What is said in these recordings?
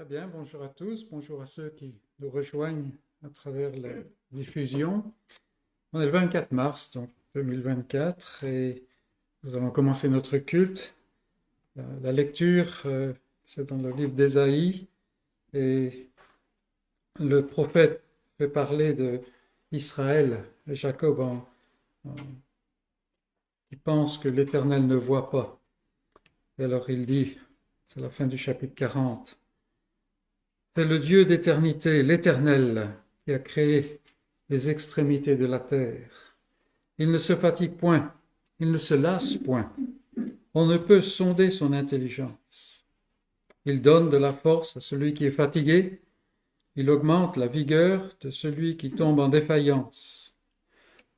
Très bien, bonjour à tous, bonjour à ceux qui nous rejoignent à travers la diffusion. On est le 24 mars, donc 2024, et nous allons commencer notre culte. La lecture, c'est dans le livre d'Ésaïe, et le prophète fait parler d'Israël et Jacob qui pense que l'Éternel ne voit pas. Et alors il dit, c'est la fin du chapitre 40, c'est le Dieu d'éternité, l'Éternel, qui a créé les extrémités de la terre. Il ne se fatigue point, il ne se lasse point. On ne peut sonder son intelligence. Il donne de la force à celui qui est fatigué, il augmente la vigueur de celui qui tombe en défaillance.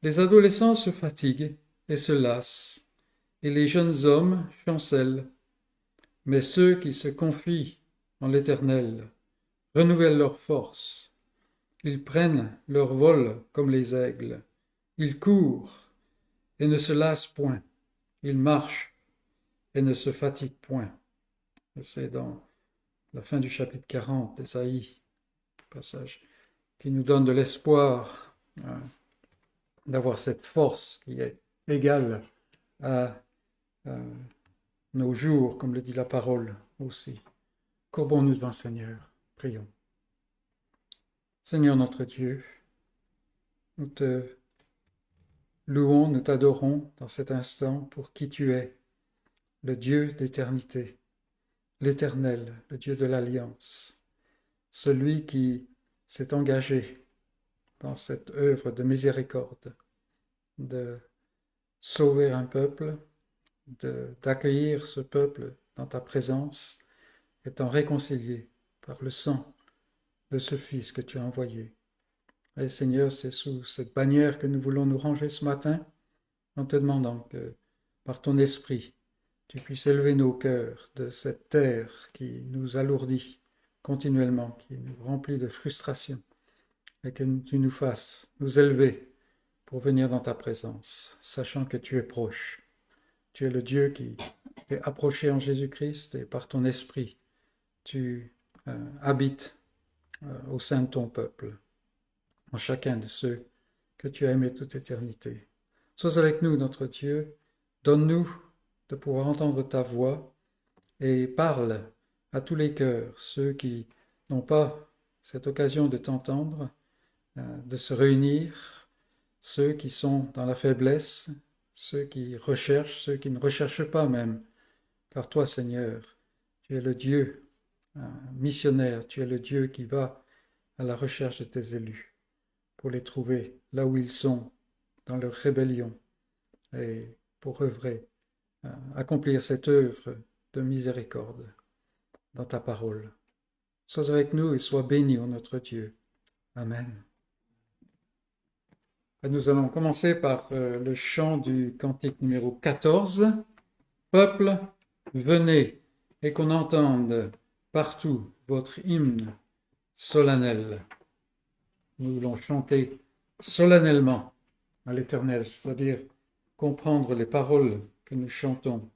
Les adolescents se fatiguent et se lassent, et les jeunes hommes chancellent. Mais ceux qui se confient en l'Éternel renouvellent leur force. Ils prennent leur vol comme les aigles. Ils courent et ne se lassent point. Ils marchent et ne se fatiguent point. Et c'est dans la fin du chapitre 40 d'Ésaïe, passage qui nous donne de l'espoir d'avoir cette force qui est égale à nos jours, comme le dit la parole aussi. Courbons-nous devant le Seigneur, prions. Seigneur notre Dieu, nous te louons, nous t'adorons dans cet instant pour qui tu es, le Dieu d'éternité, l'Éternel, le Dieu de l'Alliance, celui qui s'est engagé dans cette œuvre de miséricorde, de sauver un peuple, d'accueillir ce peuple dans ta présence, étant réconcilié par le sang de ce Fils que tu as envoyé. Et Seigneur, c'est sous cette bannière que nous voulons nous ranger ce matin, en te demandant que, par ton esprit, tu puisses élever nos cœurs de cette terre qui nous alourdit continuellement, qui nous remplit de frustration, et que tu nous fasses nous élever pour venir dans ta présence, sachant que tu es proche. Tu es le Dieu qui t'est approché en Jésus-Christ, et par ton esprit, tu habites au sein de ton peuple, en chacun de ceux que tu as aimés toute éternité. Sois avec nous, notre Dieu, donne-nous de pouvoir entendre ta voix et parle à tous les cœurs, ceux qui n'ont pas cette occasion de t'entendre, de se réunir, ceux qui sont dans la faiblesse, ceux qui recherchent, ceux qui ne recherchent pas même. Car toi, Seigneur, tu es le Dieu missionnaire, tu es le Dieu qui va à la recherche de tes élus pour les trouver là où ils sont, dans leur rébellion, et pour œuvrer, accomplir cette œuvre de miséricorde dans ta parole. Sois avec nous et sois béni, ô notre Dieu. Amen. Et nous allons commencer par le chant du cantique numéro 14. Peuple, venez et qu'on entende partout votre hymne solennel. Nous voulons chanter solennellement à l'Éternel, c'est-à-dire comprendre les paroles que nous chantons.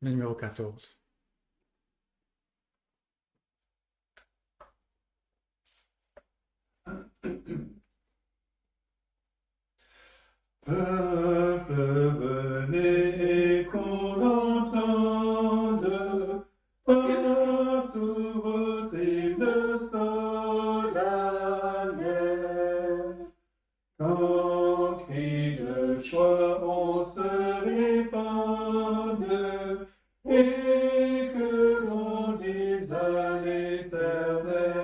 Le numéro 14. Peuple, venez et qu'on entende partout votre hymne solennel. Quand cris de joie on se répande et que l'on dise à l'Éternel,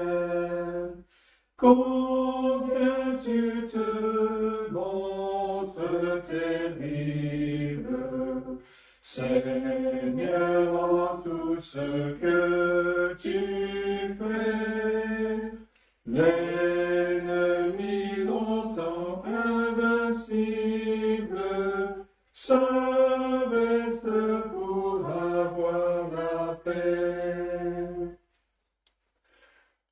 combien tu te montres terrible, Seigneur, en tout ce que tu fais. L'ennemi longtemps invincible s'abaisse pour avoir la paix.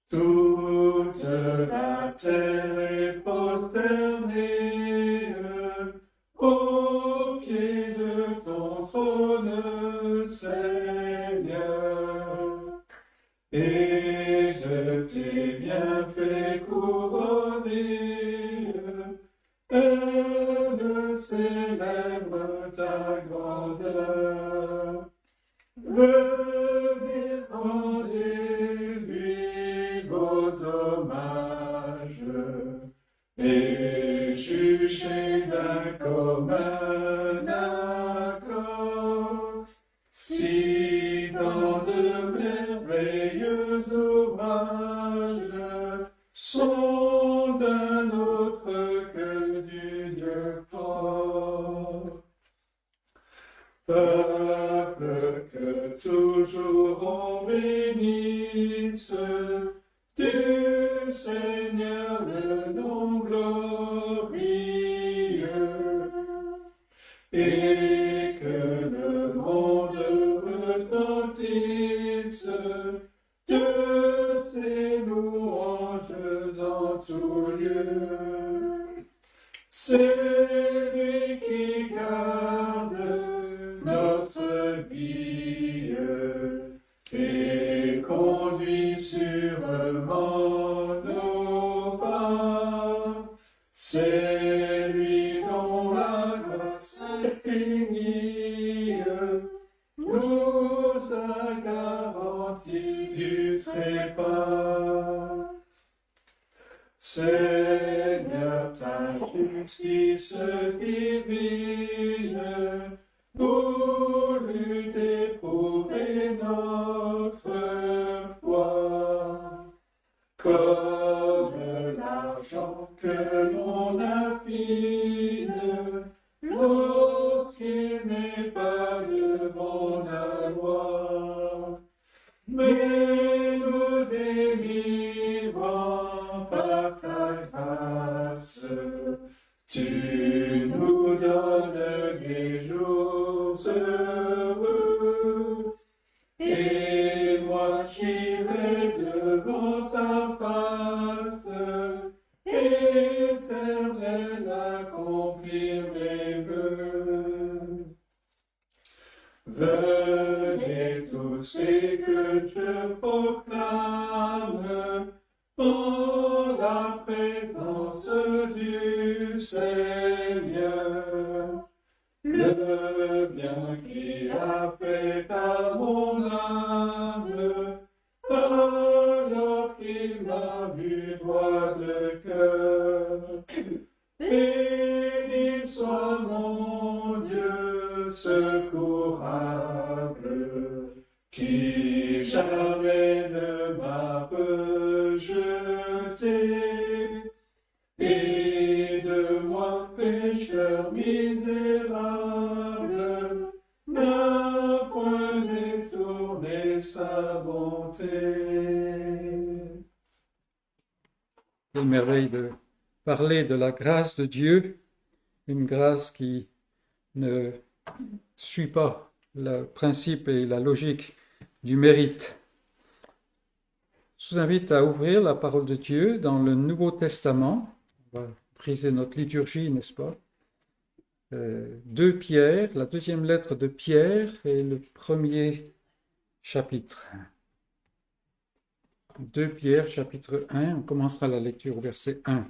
Toute la terre est prosternée au pied de ton trône, Seigneur. Et Elle célèbre ta grandeur. Venez rendez-lui vos hommages et jugez d'un commun accord si dans de merveilleux ouvrages sont d'un autre que du Dieu fort. Peuple que toujours on bénisse, du Seigneur le nom glorieux, et que le monde retentisse de ses louanges en tout lieu. C'est lui qui garde notre vie et conduit sûrement nos pas. C'est lui dont la grâce infinie nous a garanti du trépas. Seigneur, ta justice divine, pour lutter, prouver notre foi, comme l'argent que l'on affine, lorsqu'il n'est pas de bon aloi, mais nous délivrant par ta grâce, tu nous donnes des jours heureux, et moi j'irai devant ta face, éternel, accomplir mes vœux. Venez tous et que je proclame en la présence du Seigneur le bien qu'il a fait à mon âme, alors qu'il m'a vu droit de cœur. Béni soit mon Dieu secourable, qui jamais ne m'a rejeté, et de moi pécheur misérable n'a point détourné sa bonté. Quelle merveille de parler de la grâce de Dieu, une grâce qui ne suit pas le principe et la logique du mérite. Je vous invite à ouvrir la parole de Dieu dans le Nouveau Testament. On va briser notre liturgie, n'est-ce pas? 2 Pierre, la deuxième lettre de Pierre et le premier chapitre. 2 Pierre, chapitre 1, on commencera la lecture au verset 1.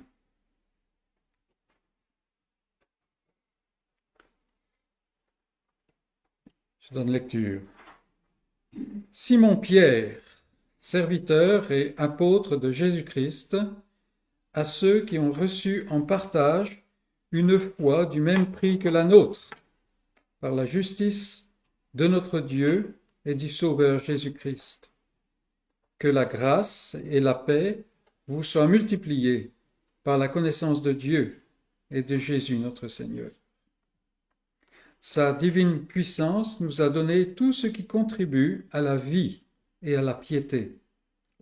Je donne lecture. Simon Pierre, serviteur et apôtre de Jésus-Christ, à ceux qui ont reçu en partage une foi du même prix que la nôtre, par la justice de notre Dieu et du Sauveur Jésus-Christ. Que la grâce et la paix vous soient multipliées par la connaissance de Dieu et de Jésus notre Seigneur. Sa divine puissance nous a donné tout ce qui contribue à la vie et à la piété,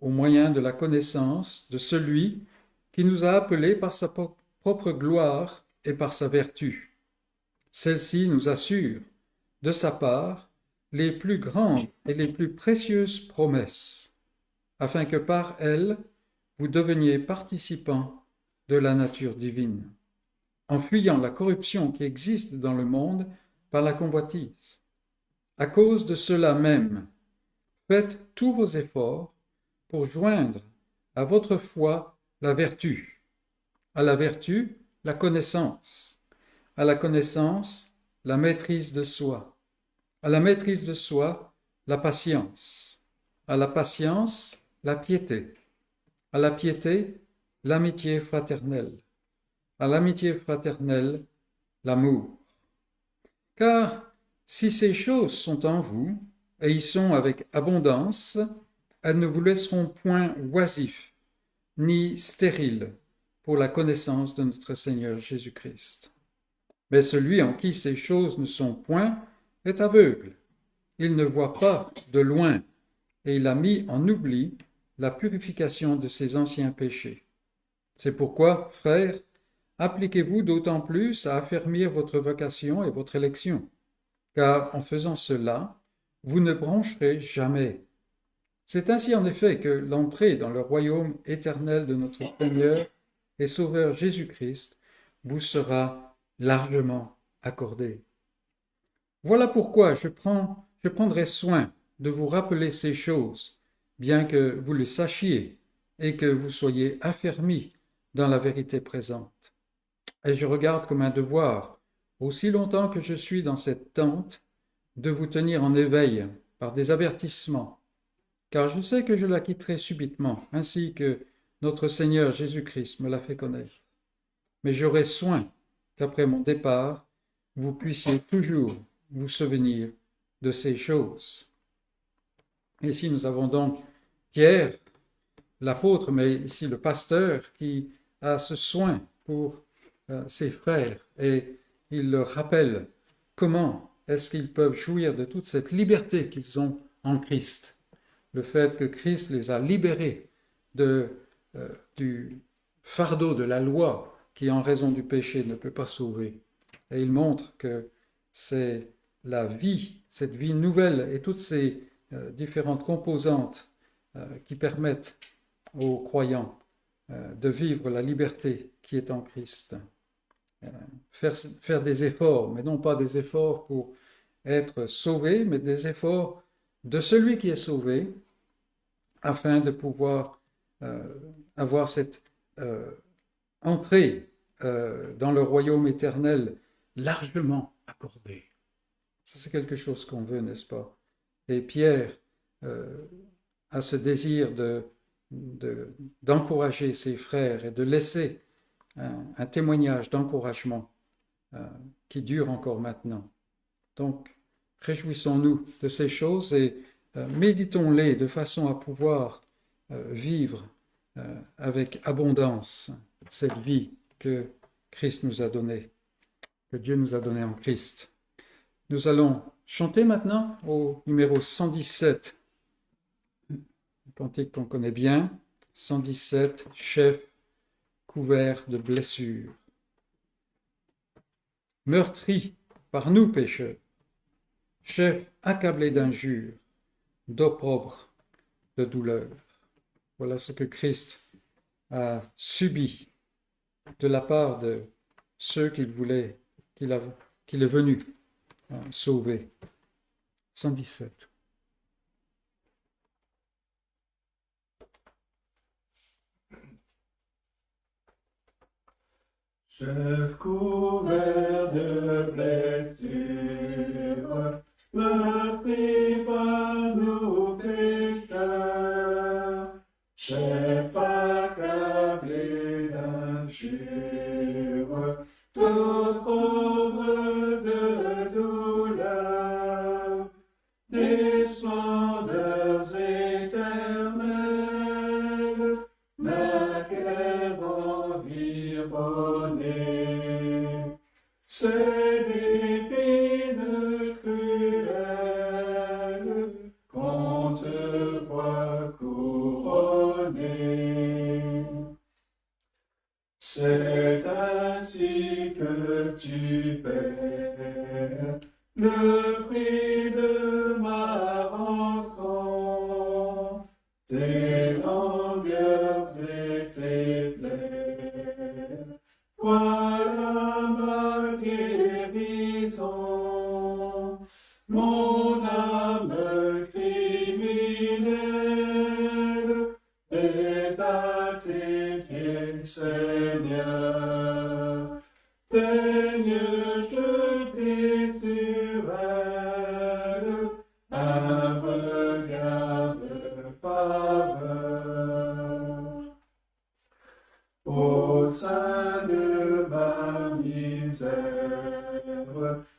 au moyen de la connaissance de celui qui nous a appelés par sa propre gloire et par sa vertu. Celle-ci nous assure, de sa part, les plus grandes et les plus précieuses promesses, afin que par elles, vous deveniez participants de la nature divine, en fuyant la corruption qui existe dans le monde par la convoitise. À cause de cela même, faites tous vos efforts pour joindre à votre foi la vertu, à la vertu la connaissance. À la connaissance, la maîtrise de soi. À la maîtrise de soi, la patience. À la patience, la piété. À la piété, l'amitié fraternelle. À l'amitié fraternelle, l'amour. Car si ces choses sont en vous, et y sont avec abondance, elles ne vous laisseront point oisifs, ni stériles, pour la connaissance de notre Seigneur Jésus-Christ. Mais celui en qui ces choses ne sont point est aveugle. Il ne voit pas de loin, et il a mis en oubli la purification de ses anciens péchés. C'est pourquoi, frères, appliquez-vous d'autant plus à affermir votre vocation et votre élection, car en faisant cela, vous ne broncherez jamais. C'est ainsi en effet que l'entrée dans le royaume éternel de notre Seigneur et Sauveur Jésus-Christ vous sera largement accordée. Voilà pourquoi je prendrai soin de vous rappeler ces choses, bien que vous les sachiez et que vous soyez affermis dans la vérité présente. Et je regarde comme un devoir, aussi longtemps que je suis dans cette tente, de vous tenir en éveil par des avertissements, car je sais que je la quitterai subitement, ainsi que notre Seigneur Jésus-Christ me l'a fait connaître. Mais j'aurai soin qu'après mon départ, vous puissiez toujours vous souvenir de ces choses. Ici, nous avons donc Pierre, l'apôtre, mais ici le pasteur, qui a ce soin pour ses frères, et il leur rappelle comment est-ce qu'ils peuvent jouir de toute cette liberté qu'ils ont en Christ. Le fait que Christ les a libérés du fardeau de la loi qui, en raison du péché, ne peut pas sauver. Et il montre que c'est la vie, cette vie nouvelle et toutes ces différentes composantes qui permettent aux croyants de vivre la liberté qui est en Christ. Faire des efforts, mais non pas des efforts pour être sauvé, mais des efforts de celui qui est sauvé, afin de pouvoir avoir cette entrée dans le royaume éternel largement accordée. Ça, c'est quelque chose qu'on veut, n'est-ce pas? Et Pierre a ce désir d'encourager ses frères et de laisser un témoignage d'encouragement qui dure encore maintenant. Donc, réjouissons-nous de ces choses et méditons-les de façon à pouvoir vivre avec abondance cette vie que Christ nous a donnée, que Dieu nous a donnée en Christ. Nous allons chanter maintenant au numéro 117, un cantique qu'on connaît bien, 117, chef couvert de blessures. Meurtri par nous pécheurs, chef accablé d'injures, d'opprobre, de douleur. Voilà ce que Christ a subi de la part de ceux qu'il est venu sauver. 117. Chef couvert de blessures, meurtri par nos pécheurs, chef accablé d'injures, d'opprobre de douleur, des splendeurs éternelles, naguère environné, c'est d'épines cruelles qu'on te voit couronné. C'est ainsi que tu paies le prix de ma rançon, tes langueurs et tes plaies. Voilà ma guérison, mon âme criminelle est à tes pieds, Seigneur. de ma misère,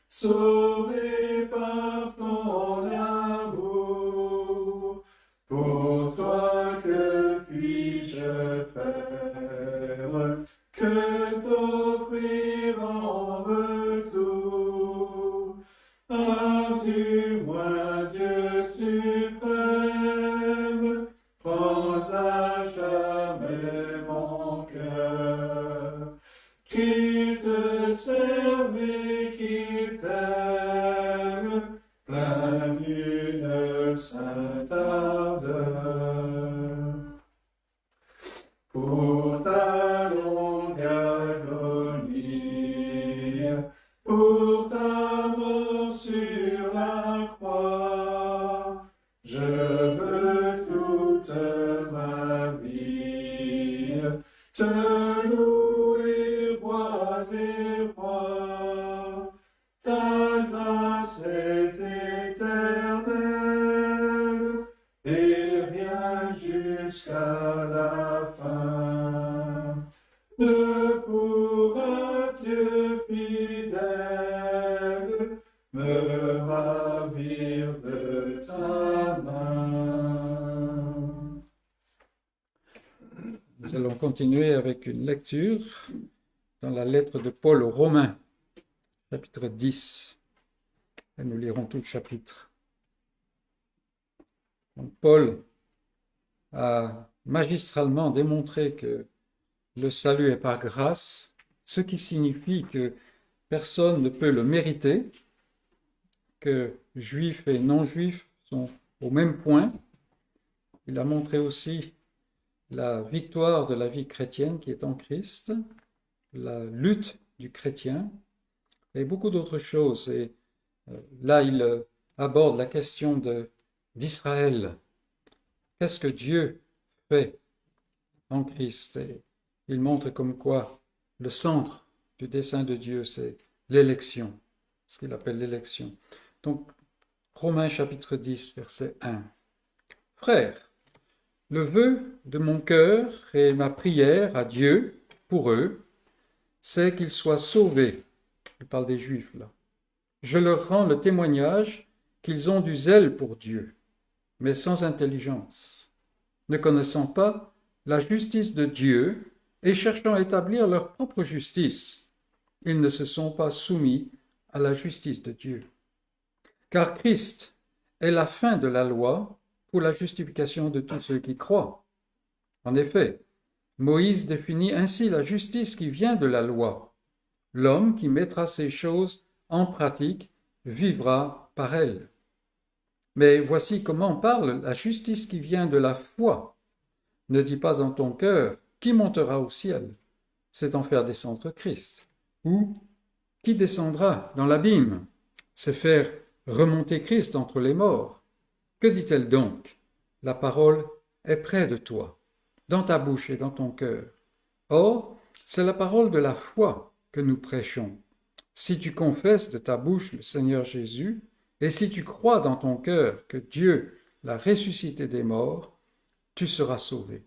sauvé par ton amour. Pour toi, que puis-je faire? Que t'offrir en retour? As-tu-moi, Dieu suprême, prends à jamais mon cœur, qu'il te serve et qu'il t'aime, plein d'une sainte ardeur. Pour ta longue agonie, pour ta mort sur la croix, je veux toute ma vie te louer, roi des rois. Ta grâce est éternelle et rien jusqu'à la fin. Ne pourra Dieu fidèle me ravir de ta main. Nous allons continuer avec une lecture dans la lettre de Paul aux Romains, chapitre 10. Et nous lirons tout le chapitre. Donc, Paul a magistralement démontré que le salut est par grâce, ce qui signifie que personne ne peut le mériter, que juifs et non-juifs sont au même point. Il a montré aussi la victoire de la vie chrétienne qui est en Christ, la lutte du chrétien et beaucoup d'autres choses. Et là, il aborde la question d'Israël. Qu'est-ce que Dieu fait en Christ? Et il montre comme quoi le centre du dessein de Dieu, c'est l'élection, ce qu'il appelle l'élection. Donc, Romains chapitre 10, verset 1. Frères, le vœu de mon cœur et ma prière à Dieu pour eux, c'est qu'ils soient sauvés. Je parle des Juifs là. Je leur rends le témoignage qu'ils ont du zèle pour Dieu, mais sans intelligence, ne connaissant pas la justice de Dieu et cherchant à établir leur propre justice. Ils ne se sont pas soumis à la justice de Dieu. Car Christ est la fin de la loi pour la justification de tous ceux qui croient. En effet, Moïse définit ainsi la justice qui vient de la loi. L'homme qui mettra ces choses en pratique vivra par elles. Mais voici comment parle la justice qui vient de la foi. Ne dis pas en ton cœur, qui montera au ciel? C'est en faire descendre Christ. Ou, qui descendra dans l'abîme? C'est faire remonter Christ entre les morts. Que dit-elle donc? La parole est près de toi, dans ta bouche et dans ton cœur. Or, c'est la parole de la foi que nous prêchons. Si tu confesses de ta bouche le Seigneur Jésus, et si tu crois dans ton cœur que Dieu l'a ressuscité des morts, tu seras sauvé.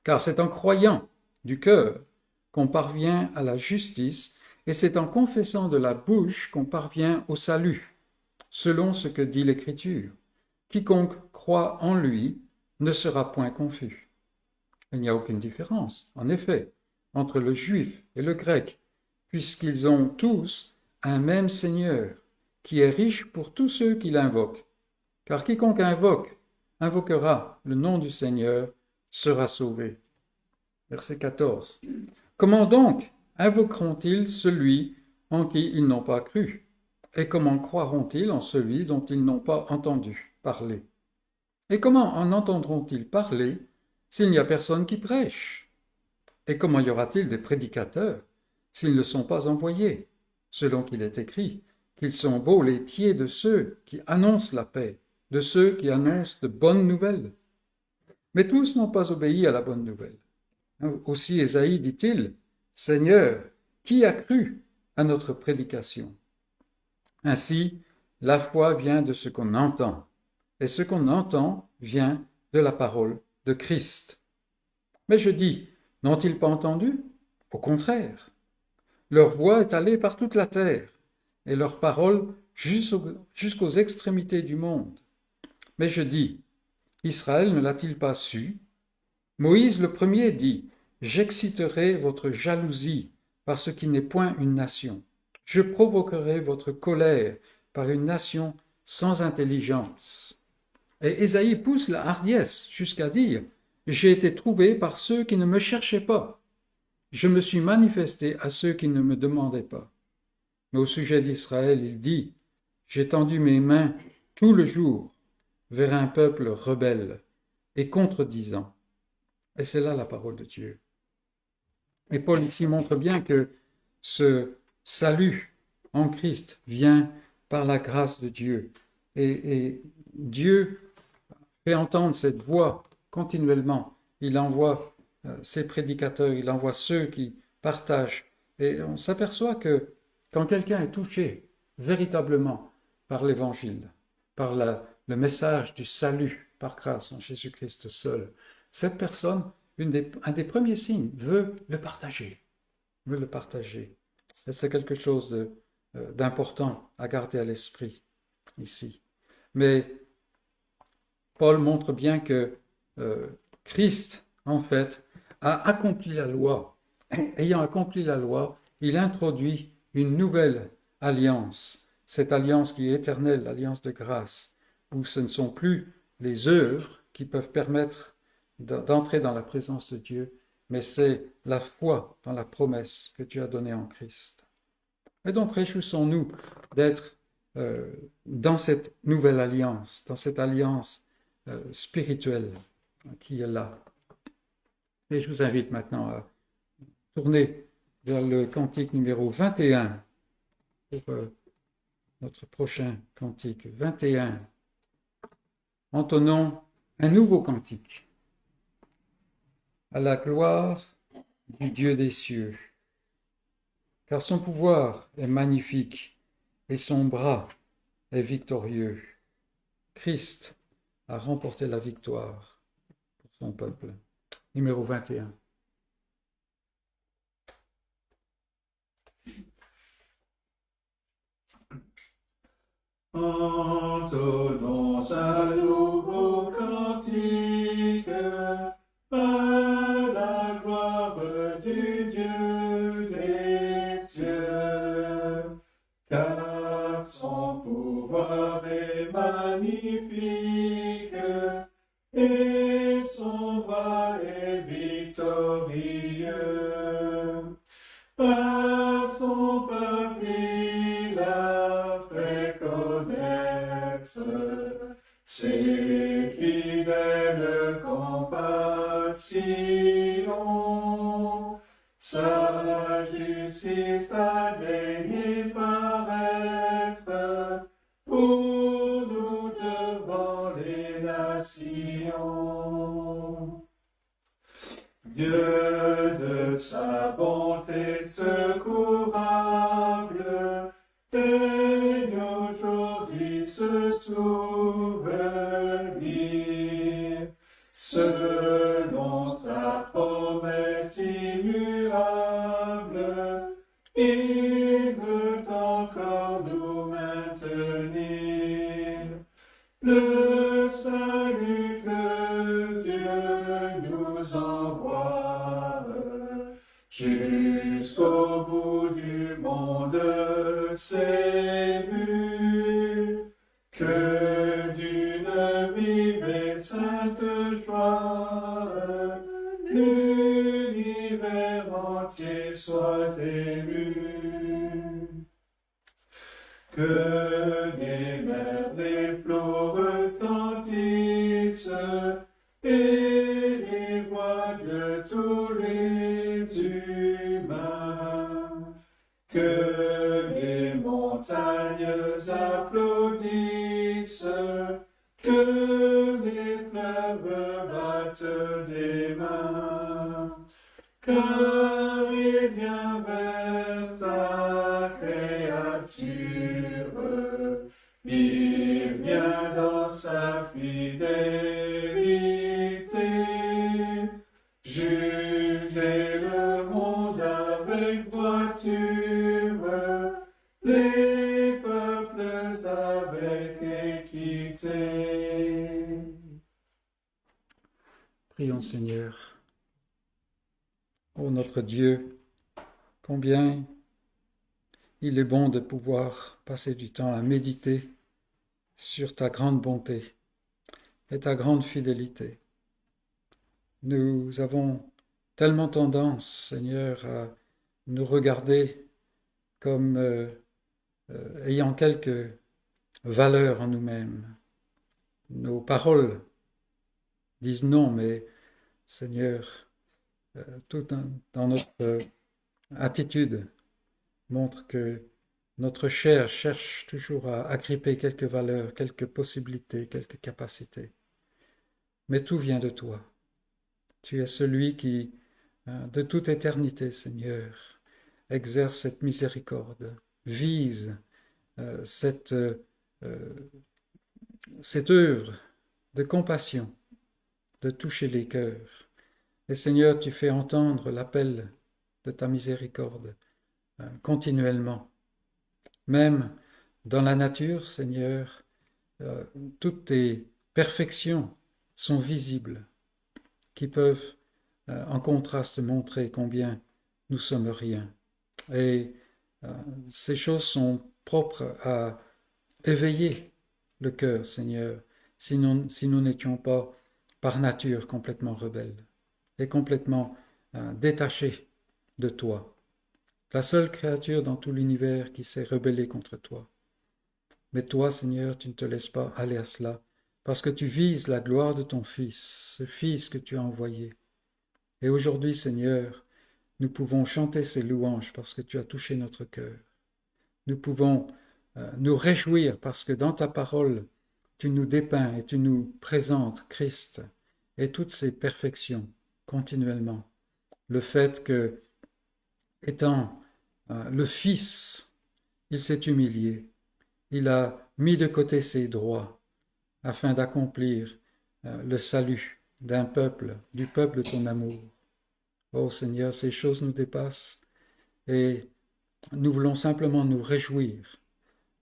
Car c'est en croyant du cœur qu'on parvient à la justice, et c'est en confessant de la bouche qu'on parvient au salut, selon ce que dit l'Écriture. Quiconque croit en lui ne sera point confus. Il n'y a aucune différence, en effet, entre le juif et le grec, puisqu'ils ont tous un même Seigneur, qui est riche pour tous ceux qui l'invoquent. Car quiconque invoquera le nom du Seigneur, sera sauvé. Verset 14. Comment donc invoqueront-ils celui en qui ils n'ont pas cru? Et comment croiront-ils en celui dont ils n'ont pas entendu parler? Et comment en entendront-ils parler s'il n'y a personne qui prêche? Et comment y aura-t-il des prédicateurs s'ils ne sont pas envoyés? Selon qu'il est écrit, qu'ils sont beaux les pieds de ceux qui annoncent la paix, de ceux qui annoncent de bonnes nouvelles. Mais tous n'ont pas obéi à la bonne nouvelle. Aussi Ésaïe dit-il, « Seigneur, qui a cru à notre prédication ?» Ainsi, la foi vient de ce qu'on entend, et ce qu'on entend vient de la parole de Christ. Mais je dis, n'ont-ils pas entendu? Au contraire, Leur voix est allée par toute la terre, et leur parole jusqu'aux extrémités du monde. Mais je dis, Israël ne l'a-t-il pas su? Moïse le premier dit, j'exciterai votre jalousie par ce qui n'est point une nation. Je provoquerai votre colère par une nation sans intelligence. Et Ésaïe pousse la hardiesse jusqu'à dire, j'ai été trouvé par ceux qui ne me cherchaient pas. Je me suis manifesté à ceux qui ne me demandaient pas. Mais au sujet d'Israël, il dit, j'ai tendu mes mains tout le jour vers un peuple rebelle et contredisant. Et c'est là la parole de Dieu. Et Paul ici montre bien que ce salut en Christ vient par la grâce de Dieu. Et Dieu fait entendre cette voix continuellement. Il envoie ses prédicateurs, il envoie ceux qui partagent. Et on s'aperçoit que quand quelqu'un est touché véritablement par l'Évangile, par le message du salut par grâce en Jésus-Christ seul, cette personne, un des premiers signes, veut le partager. Veut le partager. Et c'est quelque chose d'important à garder à l'esprit ici. Mais Paul montre bien que Christ, en fait, a accompli la loi. Ayant accompli la loi, il introduit une nouvelle alliance, cette alliance qui est éternelle, l'alliance de grâce, où ce ne sont plus les œuvres qui peuvent permettre d'entrer dans la présence de Dieu, mais c'est la foi dans la promesse que Dieu a donnée en Christ. Et donc réjouissons-nous d'être dans cette nouvelle alliance, dans cette alliance spirituelle qui est là. Et je vous invite maintenant à tourner vers le cantique numéro 21 pour notre prochain cantique 21. Entonnons un nouveau cantique à la gloire du Dieu des cieux, car son pouvoir est magnifique et son bras est victorieux. Christ a remporté la victoire pour son peuple. Numéro 21. Entonnons un nouveau cantique à la gloire du Dieu des cieux, car son pouvoir est magnifique et son bras est victorieux. Par son peuple il a fait connaître ses fidèles compassions. Sa justice a daigné paraître pour nous devant les nations. Dieu de sa bonté secourable, daigne aujourd'hui se souvenir, selon sa promesse immuable, il veut encore nous maintenir. Le salut que Dieu nous envoie jusqu'au bout du monde, c'est vu que d'une vive et sainte joie l'univers entier soit ému. Que des mers les flots retentissent et les voix de tous les humains. Que les montagnes applaudissent, que les fleuves battent des mains. Car il vient vers ta créature, il vient dans sa fidélité, juger le monde avec droiture. Prions, Seigneur. Ô notre Dieu, combien il est bon de pouvoir passer du temps à méditer sur ta grande bonté et ta grande fidélité. Nous avons tellement tendance, Seigneur, à nous regarder comme ayant quelque valeur en nous-mêmes. Nos paroles disent non, mais Seigneur, tout dans notre attitude montre que notre chair cherche toujours à agripper quelques valeurs, quelques possibilités, quelques capacités. Mais tout vient de toi. Tu es celui qui, de toute éternité, Seigneur, exerce cette miséricorde, vise cette œuvre de compassion, de toucher les cœurs. Et Seigneur, tu fais entendre l'appel de ta miséricorde continuellement. Même dans la nature, Seigneur, toutes tes perfections sont visibles, qui peuvent en contraste montrer combien nous sommes rien. Et ces choses sont propres à éveiller le cœur, Seigneur, si nous n'étions pas par nature complètement rebelles et complètement détachés de toi. La seule créature dans tout l'univers qui s'est rebellée contre toi. Mais toi, Seigneur, tu ne te laisses pas aller à cela, parce que tu vises la gloire de ton Fils, ce Fils que tu as envoyé. Et aujourd'hui, Seigneur, nous pouvons chanter ces louanges parce que tu as touché notre cœur. Nous pouvons nous réjouir parce que dans ta parole, tu nous dépeins et tu nous présentes Christ et toutes ses perfections continuellement. Le fait que, étant le Fils, il s'est humilié. Il a mis de côté ses droits afin d'accomplir le salut d'un peuple, du peuple de ton amour. Oh Seigneur, ces choses nous dépassent et nous voulons simplement nous réjouir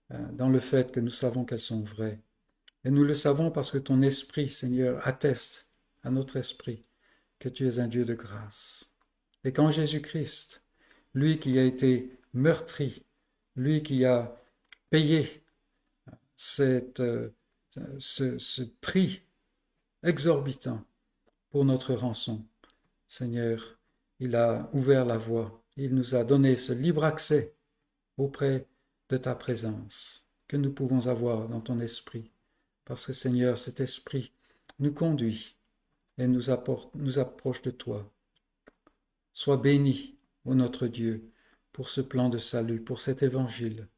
dans le fait que nous savons qu'elles sont vraies. Et nous le savons parce que ton esprit, Seigneur, atteste à notre esprit que tu es un Dieu de grâce. Et quand Jésus-Christ, lui qui a été meurtri, lui qui a payé ce prix exorbitant pour notre rançon, Seigneur, il a ouvert la voie, il nous a donné ce libre accès auprès de ta présence que nous pouvons avoir dans ton esprit, parce que Seigneur, cet esprit nous conduit et nous approche de toi. Sois béni, ô notre Dieu, pour ce plan de salut, pour cet évangile,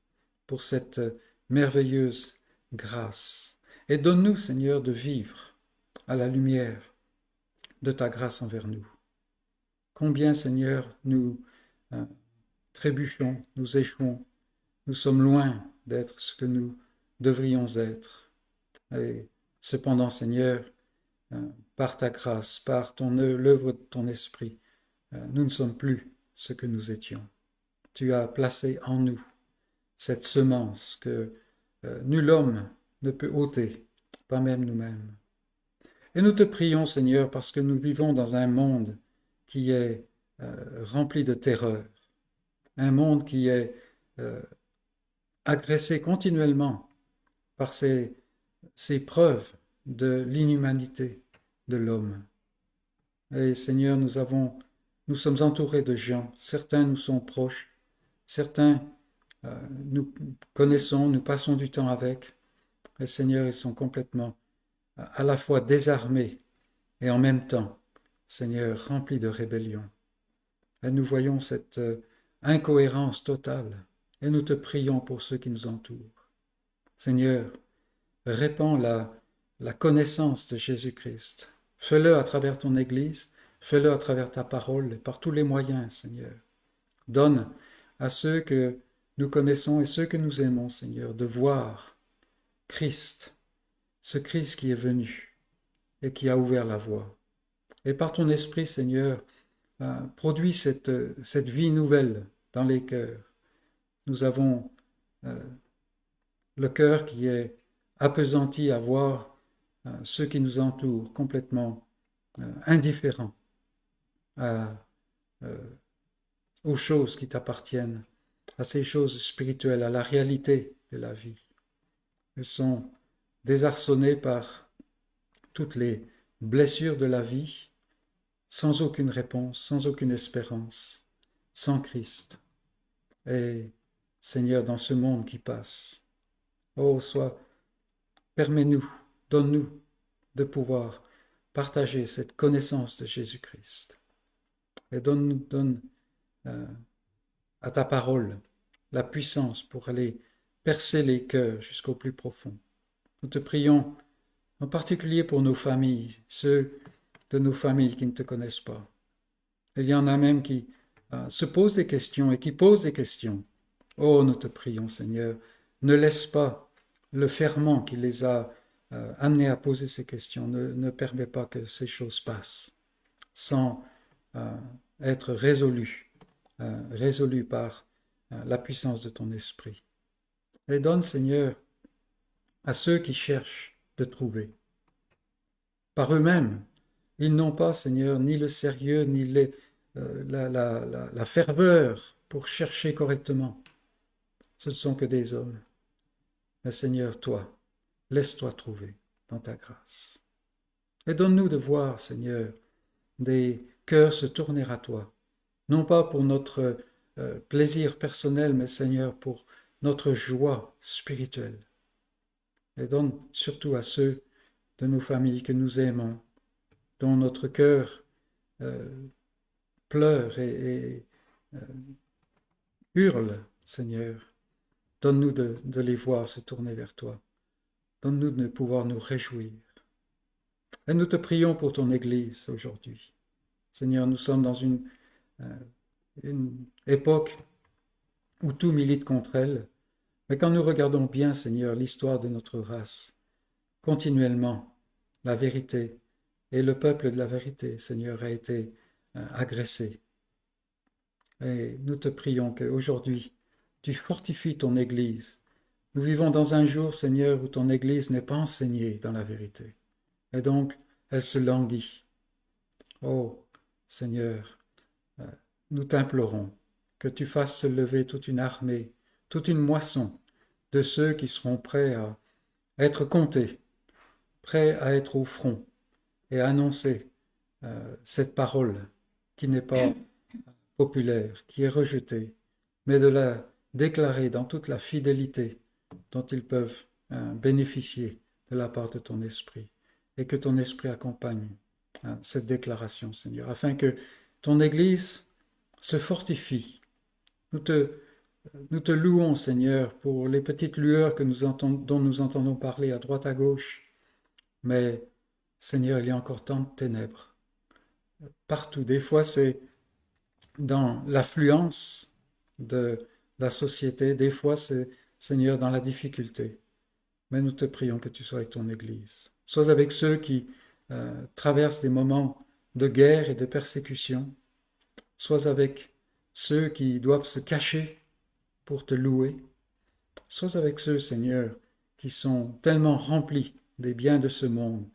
pour cette merveilleuse grâce. Et donne-nous, Seigneur, de vivre à la lumière de ta grâce envers nous. Combien, Seigneur, nous trébuchons, nous échouons, nous sommes loin d'être ce que nous devrions être. Et cependant, Seigneur, par ta grâce, par l'œuvre de ton esprit, nous ne sommes plus ce que nous étions. Tu as placé en nous cette semence que nul homme ne peut ôter, pas même nous-mêmes. Et nous te prions, Seigneur, parce que nous vivons dans un monde qui est rempli de terreur, un monde qui est agressé continuellement par ces preuves de l'inhumanité de l'homme. Et Seigneur, nous sommes entourés de gens, certains nous sont proches, certains nous connaissons, nous passons du temps avec, et Seigneur, ils sont complètement à la fois désarmés et en même temps, Seigneur, remplis de rébellion. Et nous voyons cette incohérence totale, et nous te prions pour ceux qui nous entourent. Seigneur, répands la connaissance de Jésus-Christ. Fais-le à travers ton Église, fais-le à travers ta parole et par tous les moyens, Seigneur. Donne à ceux que nous connaissons et ceux que nous aimons, Seigneur, de voir Christ, ce Christ qui est venu et qui a ouvert la voie. Et par ton esprit, Seigneur, produis cette vie nouvelle dans les cœurs. Nous avons le cœur qui est appesanti à voir ceux qui nous entourent complètement indifférents aux choses qui t'appartiennent, à ces choses spirituelles, à la réalité de la vie. Elles sont désarçonnées par toutes les blessures de la vie, sans aucune réponse, sans aucune espérance, sans Christ. Et Seigneur, dans ce monde qui passe, permets-nous, donne-nous de pouvoir partager cette connaissance de Jésus-Christ. Et donne à ta parole la puissance pour aller percer les cœurs jusqu'au plus profond. Nous te prions en particulier pour nos familles, ceux de nos familles qui ne te connaissent pas. Il y en a même qui se posent des questions et qui posent des questions. Oh, nous te prions, Seigneur, ne laisse pas le ferment qui les a amenés à poser ces questions, ne permets pas que ces choses passent sans être résolu par la puissance de ton esprit. Et donne, Seigneur, à ceux qui cherchent de trouver. Par eux-mêmes, ils n'ont pas, Seigneur, ni le sérieux, ni la ferveur pour chercher correctement. Ce ne sont que des hommes. Mais Seigneur, toi, laisse-toi trouver dans ta grâce. Et donne-nous de voir, Seigneur, des cœurs se tourner à toi, non pas pour notre plaisir personnel, mais Seigneur, pour notre joie spirituelle. Et donne surtout à ceux de nos familles que nous aimons, dont notre cœur pleure et hurle, Seigneur. Donne-nous de les voir se tourner vers toi. Donne-nous de pouvoir nous réjouir. Et nous te prions pour ton Église aujourd'hui. Seigneur, nous sommes dans une époque où tout milite contre elle. Mais quand nous regardons bien, Seigneur, l'histoire de notre race, continuellement, la vérité et le peuple de la vérité, Seigneur, a été agressé. Et nous te prions qu'aujourd'hui, tu fortifies ton Église. Nous vivons dans un jour, Seigneur, où ton Église n'est pas enseignée dans la vérité. Et donc, elle se languit. Oh, Seigneur, nous t'implorons que tu fasses se lever toute une armée, toute une moisson de ceux qui seront prêts à être comptés, prêts à être au front et à annoncer cette parole qui n'est pas populaire, qui est rejetée, mais de la déclarer dans toute la fidélité dont ils peuvent bénéficier de la part de ton esprit, et que ton esprit accompagne cette déclaration, Seigneur, afin que ton Église se fortifie. Nous te louons, Seigneur, pour les petites lueurs dont nous entendons parler à droite à gauche, mais Seigneur, il y a encore tant de ténèbres partout. Des fois, c'est dans l'affluence de la société, des fois, c'est, Seigneur, dans la difficulté. Mais nous te prions que tu sois avec ton Église. Sois avec ceux qui traversent des moments de guerre et de persécution. Sois avec ceux qui doivent se cacher pour te louer. Sois avec ceux, Seigneur, qui sont tellement remplis des biens de ce monde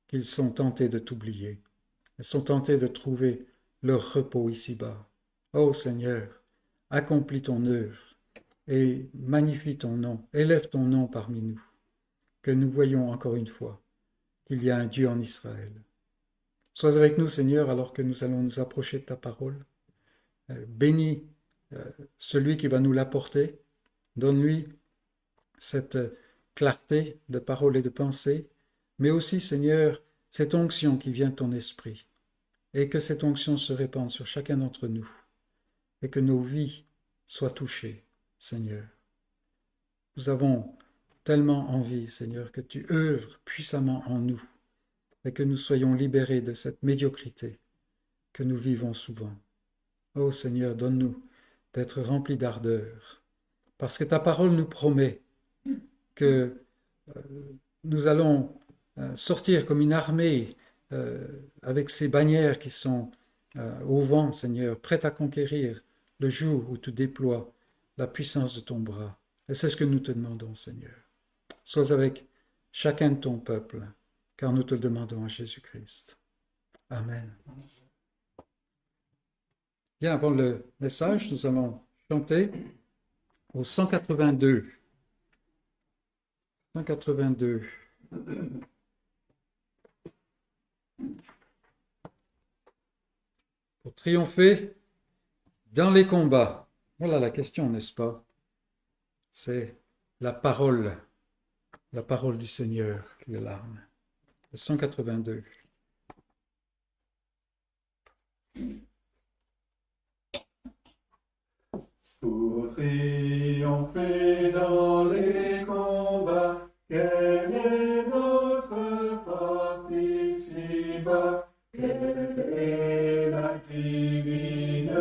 qu'ils sont tentés de t'oublier. Ils sont tentés de trouver leur repos ici-bas. Ô Seigneur, accomplis ton œuvre et magnifie ton nom, élève ton nom parmi nous, que nous voyons encore une fois qu'il y a un Dieu en Israël. Sois avec nous, Seigneur, alors que nous allons nous approcher de ta parole. Bénis celui qui va nous l'apporter. Donne-lui cette clarté de parole et de pensée, mais aussi, Seigneur, cette onction qui vient de ton esprit, et que cette onction se répande sur chacun d'entre nous, et que nos vies soient touchées, Seigneur. Nous avons tellement envie, Seigneur, que tu œuvres puissamment en nous, et que nous soyons libérés de cette médiocrité que nous vivons souvent. Ô Seigneur, donne-nous d'être remplis d'ardeur, parce que ta parole nous promet que nous allons sortir comme une armée avec ces bannières qui sont au vent, Seigneur, prêtes à conquérir le jour où tu déploies la puissance de ton bras. Et c'est ce que nous te demandons, Seigneur. Sois avec chacun de ton peuple, car nous te le demandons à Jésus-Christ. Amen. Bien, avant le message, nous allons chanter au 182. 182. Pour triompher dans les combats. Voilà la question, n'est-ce pas? C'est la parole du Seigneur qui est l'arme. Le 182. Pour triompher dans les combats, quelle est notre porte ici-bas? Quelle est la divine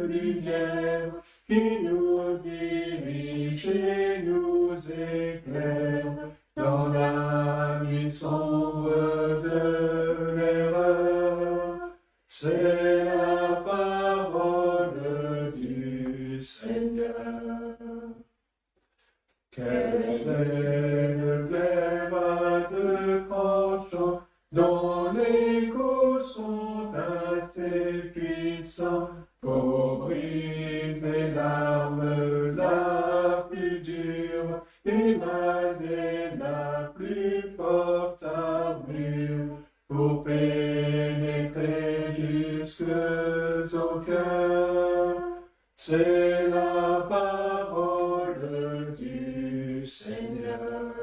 lumière qui nous dirige et nous éclaire dans la nuit sombre de l'erreur? C'est la parole du Seigneur. Quel est le glaive à deux tranchants dont les coups sont assez puissants pour briser l'arme la plus dure et malgré la plus forte armure pour pénétrer jusque au cœur. C'est la parole du Seigneur.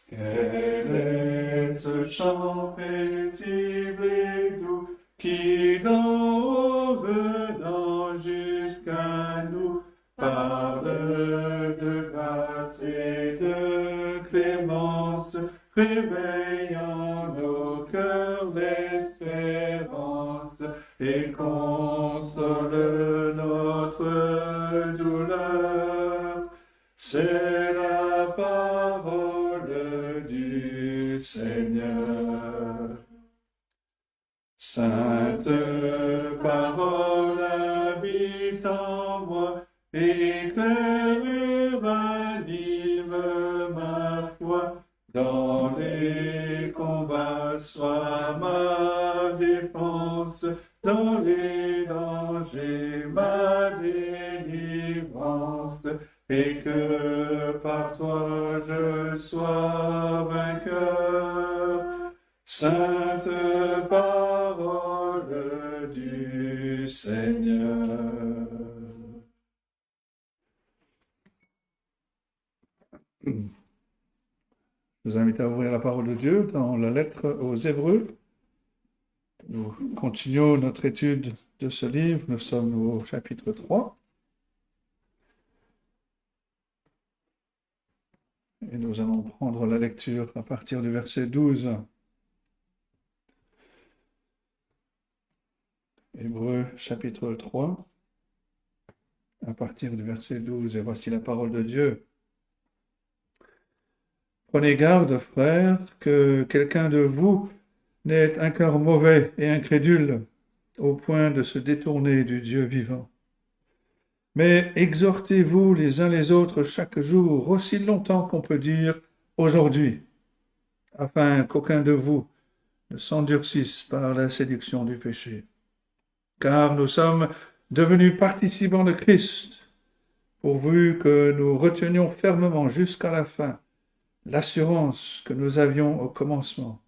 Quel est ce chant paisible et doux qui d'en haut venant jusqu'à nous parle de grâce et de clémence, réveillant nos cœurs l'espérance et console notre douleur. C'est la parole du Seigneur. Sainte parole habite en moi, éclaire et ranime ma foi. Dans les combats, sois ma défense, dans les dangers, ma délivrance, et que par toi je sois vainqueur. Sainte parole du Seigneur. Je vous invite à ouvrir la parole de Dieu dans la lettre aux Hébreux. Nous continuons notre étude de ce livre. Nous sommes au chapitre 3. Et nous allons prendre la lecture à partir du verset 12. Hébreux chapitre 3, à partir du verset 12. Et voici la parole de Dieu. Prenez garde, frères, que quelqu'un de vous n'ait un cœur mauvais et incrédule, au point de se détourner du Dieu vivant. Mais exhortez-vous les uns les autres chaque jour, aussi longtemps qu'on peut dire aujourd'hui, afin qu'aucun de vous ne s'endurcisse par la séduction du péché. Car nous sommes devenus participants de Christ, pourvu que nous retenions fermement jusqu'à la fin l'assurance que nous avions au commencement,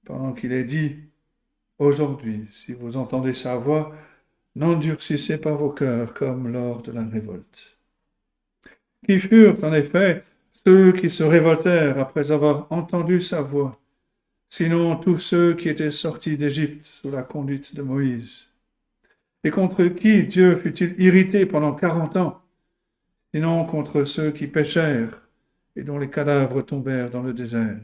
pendant qu'il est dit « Aujourd'hui, si vous entendez sa voix, n'endurcissez pas vos cœurs comme lors de la révolte. » Qui furent en effet ceux qui se révoltèrent après avoir entendu sa voix, sinon tous ceux qui étaient sortis d'Égypte sous la conduite de Moïse, et contre qui Dieu fut-il irrité pendant 40 ans, sinon contre ceux qui péchèrent et dont les cadavres tombèrent dans le désert.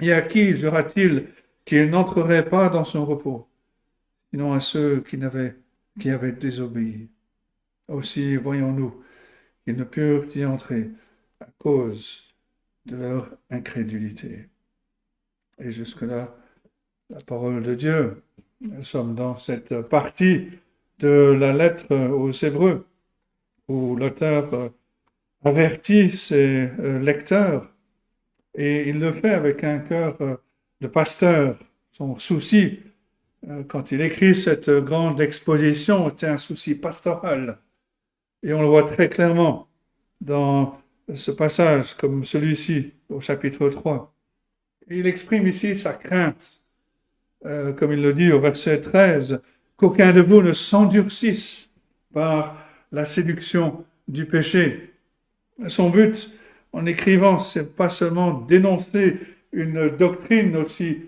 Et à qui jura-t-il qu'il n'entrerait pas dans son repos, sinon à ceux qui avaient désobéi. Aussi voyons-nous qu'ils ne purent y entrer à cause de leur incrédulité. Et jusque-là, la parole de Dieu. Nous sommes dans cette partie de la lettre aux Hébreux, où l'auteur avertit ses lecteurs, et il le fait avec un cœur de pasteur. Son souci, quand il écrit cette grande exposition, était un souci pastoral. Et on le voit très clairement dans ce passage, comme celui-ci, au chapitre 3. Et il exprime ici sa crainte, comme il le dit au verset 13, qu'aucun de vous ne s'endurcisse par la séduction du péché. Son but, en écrivant, c'est pas seulement dénoncer une doctrine aussi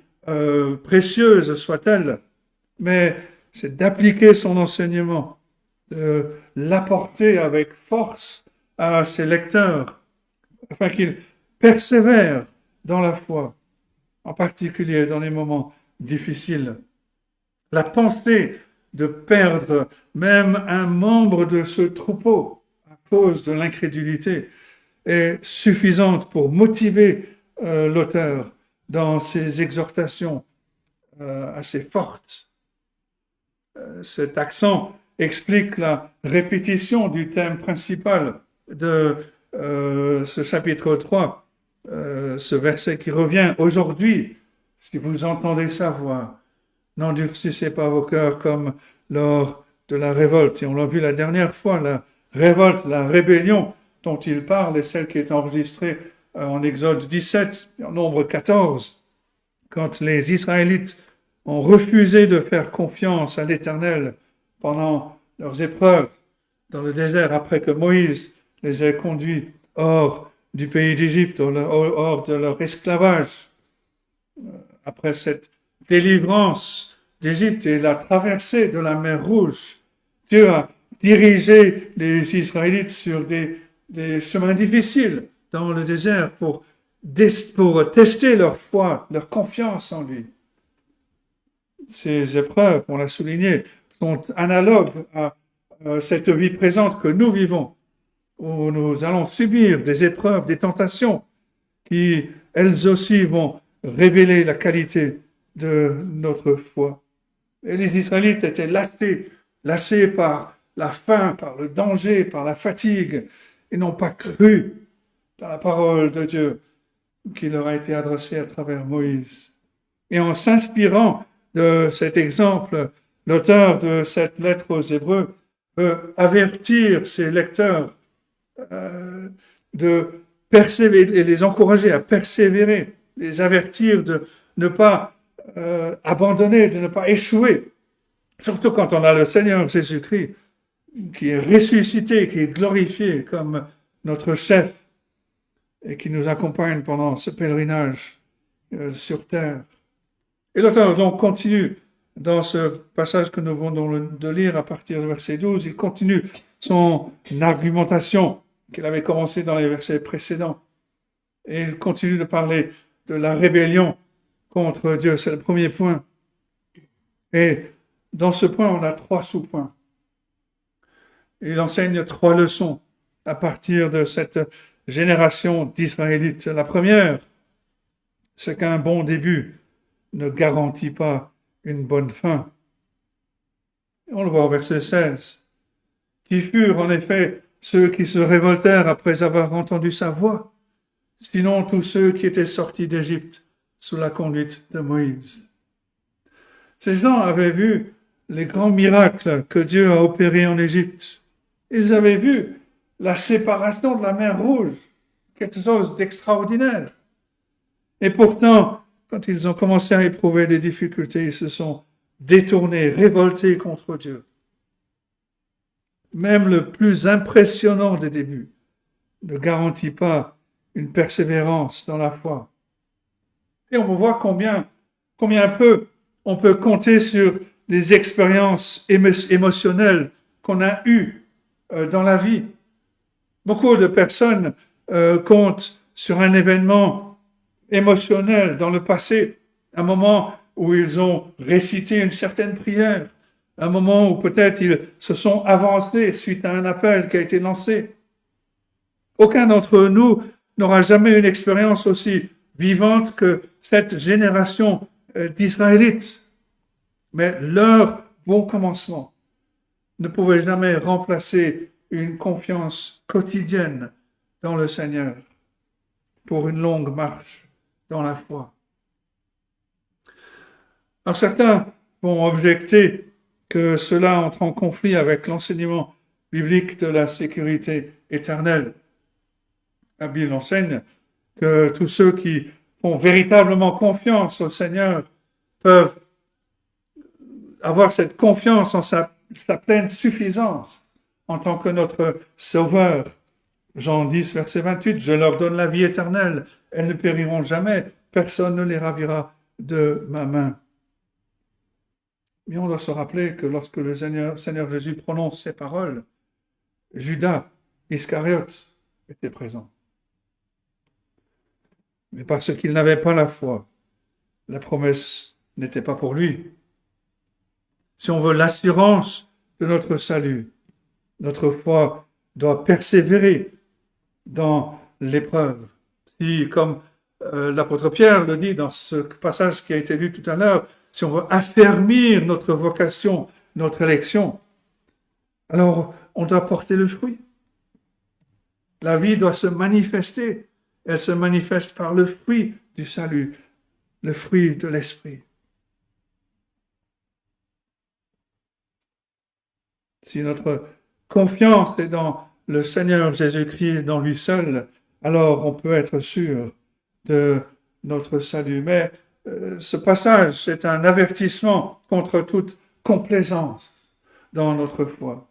précieuse soit-elle, mais c'est d'appliquer son enseignement, de l'apporter avec force à ses lecteurs, afin qu'ils persévèrent dans la foi, en particulier dans les moments difficiles. La pensée de perdre même un membre de ce troupeau à cause de l'incrédulité est suffisante pour motiver l'auteur dans ses exhortations assez fortes. Cet accent explique la répétition du thème principal de ce chapitre 3, ce verset qui revient: aujourd'hui, si vous entendez sa voix, n'endurcissez pas vos cœurs comme lors de la révolte. Et on l'a vu la dernière fois, la révolte, la rébellion dont il parle est celle qui est enregistrée en Exode 17, en Nombre 14, quand les Israélites ont refusé de faire confiance à l'Éternel pendant leurs épreuves dans le désert, après que Moïse les ait conduits hors du pays d'Égypte, hors de leur esclavage. Après cette délivrance d'Égypte et la traversée de la mer Rouge, Dieu a dirigé les Israélites sur des chemins difficiles dans le désert pour tester leur foi, leur confiance en lui. Ces épreuves, on l'a souligné, sont analogues à cette vie présente que nous vivons, où nous allons subir des épreuves, des tentations qui, elles aussi, vont révéler la qualité de notre foi. Et les Israélites étaient lassés par la faim, par le danger, par la fatigue, et n'ont pas cru dans la parole de Dieu qui leur a été adressée à travers Moïse. Et en s'inspirant de cet exemple, l'auteur de cette lettre aux Hébreux veut avertir ses lecteurs de persévérer et les encourager à persévérer, les avertir de ne pas abandonner, de ne pas échouer, surtout quand on a le Seigneur Jésus-Christ qui est ressuscité, qui est glorifié comme notre chef et qui nous accompagne pendant ce pèlerinage sur terre. Et l'auteur donc continue dans ce passage que nous venons de lire à partir du verset 12, il continue son argumentation qu'il avait commencé dans les versets précédents. Et il continue de parler de la rébellion contre Dieu. C'est le premier point. Et dans ce point, on a 3 sous-points. Il enseigne 3 leçons à partir de cette génération d'Israélites. La première, c'est qu'un bon début ne garantit pas une bonne fin. On le voit au verset 16. Qui furent en effet ceux qui se révoltèrent après avoir entendu sa voix, sinon tous ceux qui étaient sortis d'Égypte sous la conduite de Moïse. Ces gens avaient vu les grands miracles que Dieu a opérés en Égypte. Ils avaient vu la séparation de la mer Rouge, quelque chose d'extraordinaire. Et pourtant, quand ils ont commencé à éprouver des difficultés, ils se sont détournés, révoltés contre Dieu. Même le plus impressionnant des débuts ne garantit pas une persévérance dans la foi. Et on voit combien peu on peut compter sur des expériences émotionnelles qu'on a eues dans la vie. Beaucoup de personnes comptent sur un événement émotionnel dans le passé, un moment où ils ont récité une certaine prière, un moment où peut-être ils se sont avancés suite à un appel qui a été lancé. Aucun d'entre nous n'aura jamais une expérience aussi vivante que cette génération d'Israélites. Mais leur bon commencement ne pouvait jamais remplacer une confiance quotidienne dans le Seigneur pour une longue marche dans la foi. Alors certains vont objecter que cela entre en conflit avec l'enseignement biblique de la sécurité éternelle. La Bible enseigne que tous ceux qui font véritablement confiance au Seigneur peuvent avoir cette confiance en sa pleine suffisance en tant que notre Sauveur. Jean 10, verset 28, « Je leur donne la vie éternelle, elles ne périront jamais, personne ne les ravira de ma main. » Mais on doit se rappeler que lorsque le Seigneur Jésus prononce ces paroles, Judas Iscariote était présent. Mais parce qu'il n'avait pas la foi, la promesse n'était pas pour lui. Si on veut l'assurance de notre salut, notre foi doit persévérer dans l'épreuve. Si, comme l'apôtre Pierre le dit dans ce passage qui a été lu tout à l'heure, si on veut affermir notre vocation, notre élection, alors on doit porter le fruit. La vie doit se manifester. Elle se manifeste par le fruit du salut, le fruit de l'esprit. Si notre confiance est dans le Seigneur Jésus-Christ, dans lui seul, alors on peut être sûr de notre salut. Mais ce passage, c'est un avertissement contre toute complaisance dans notre foi.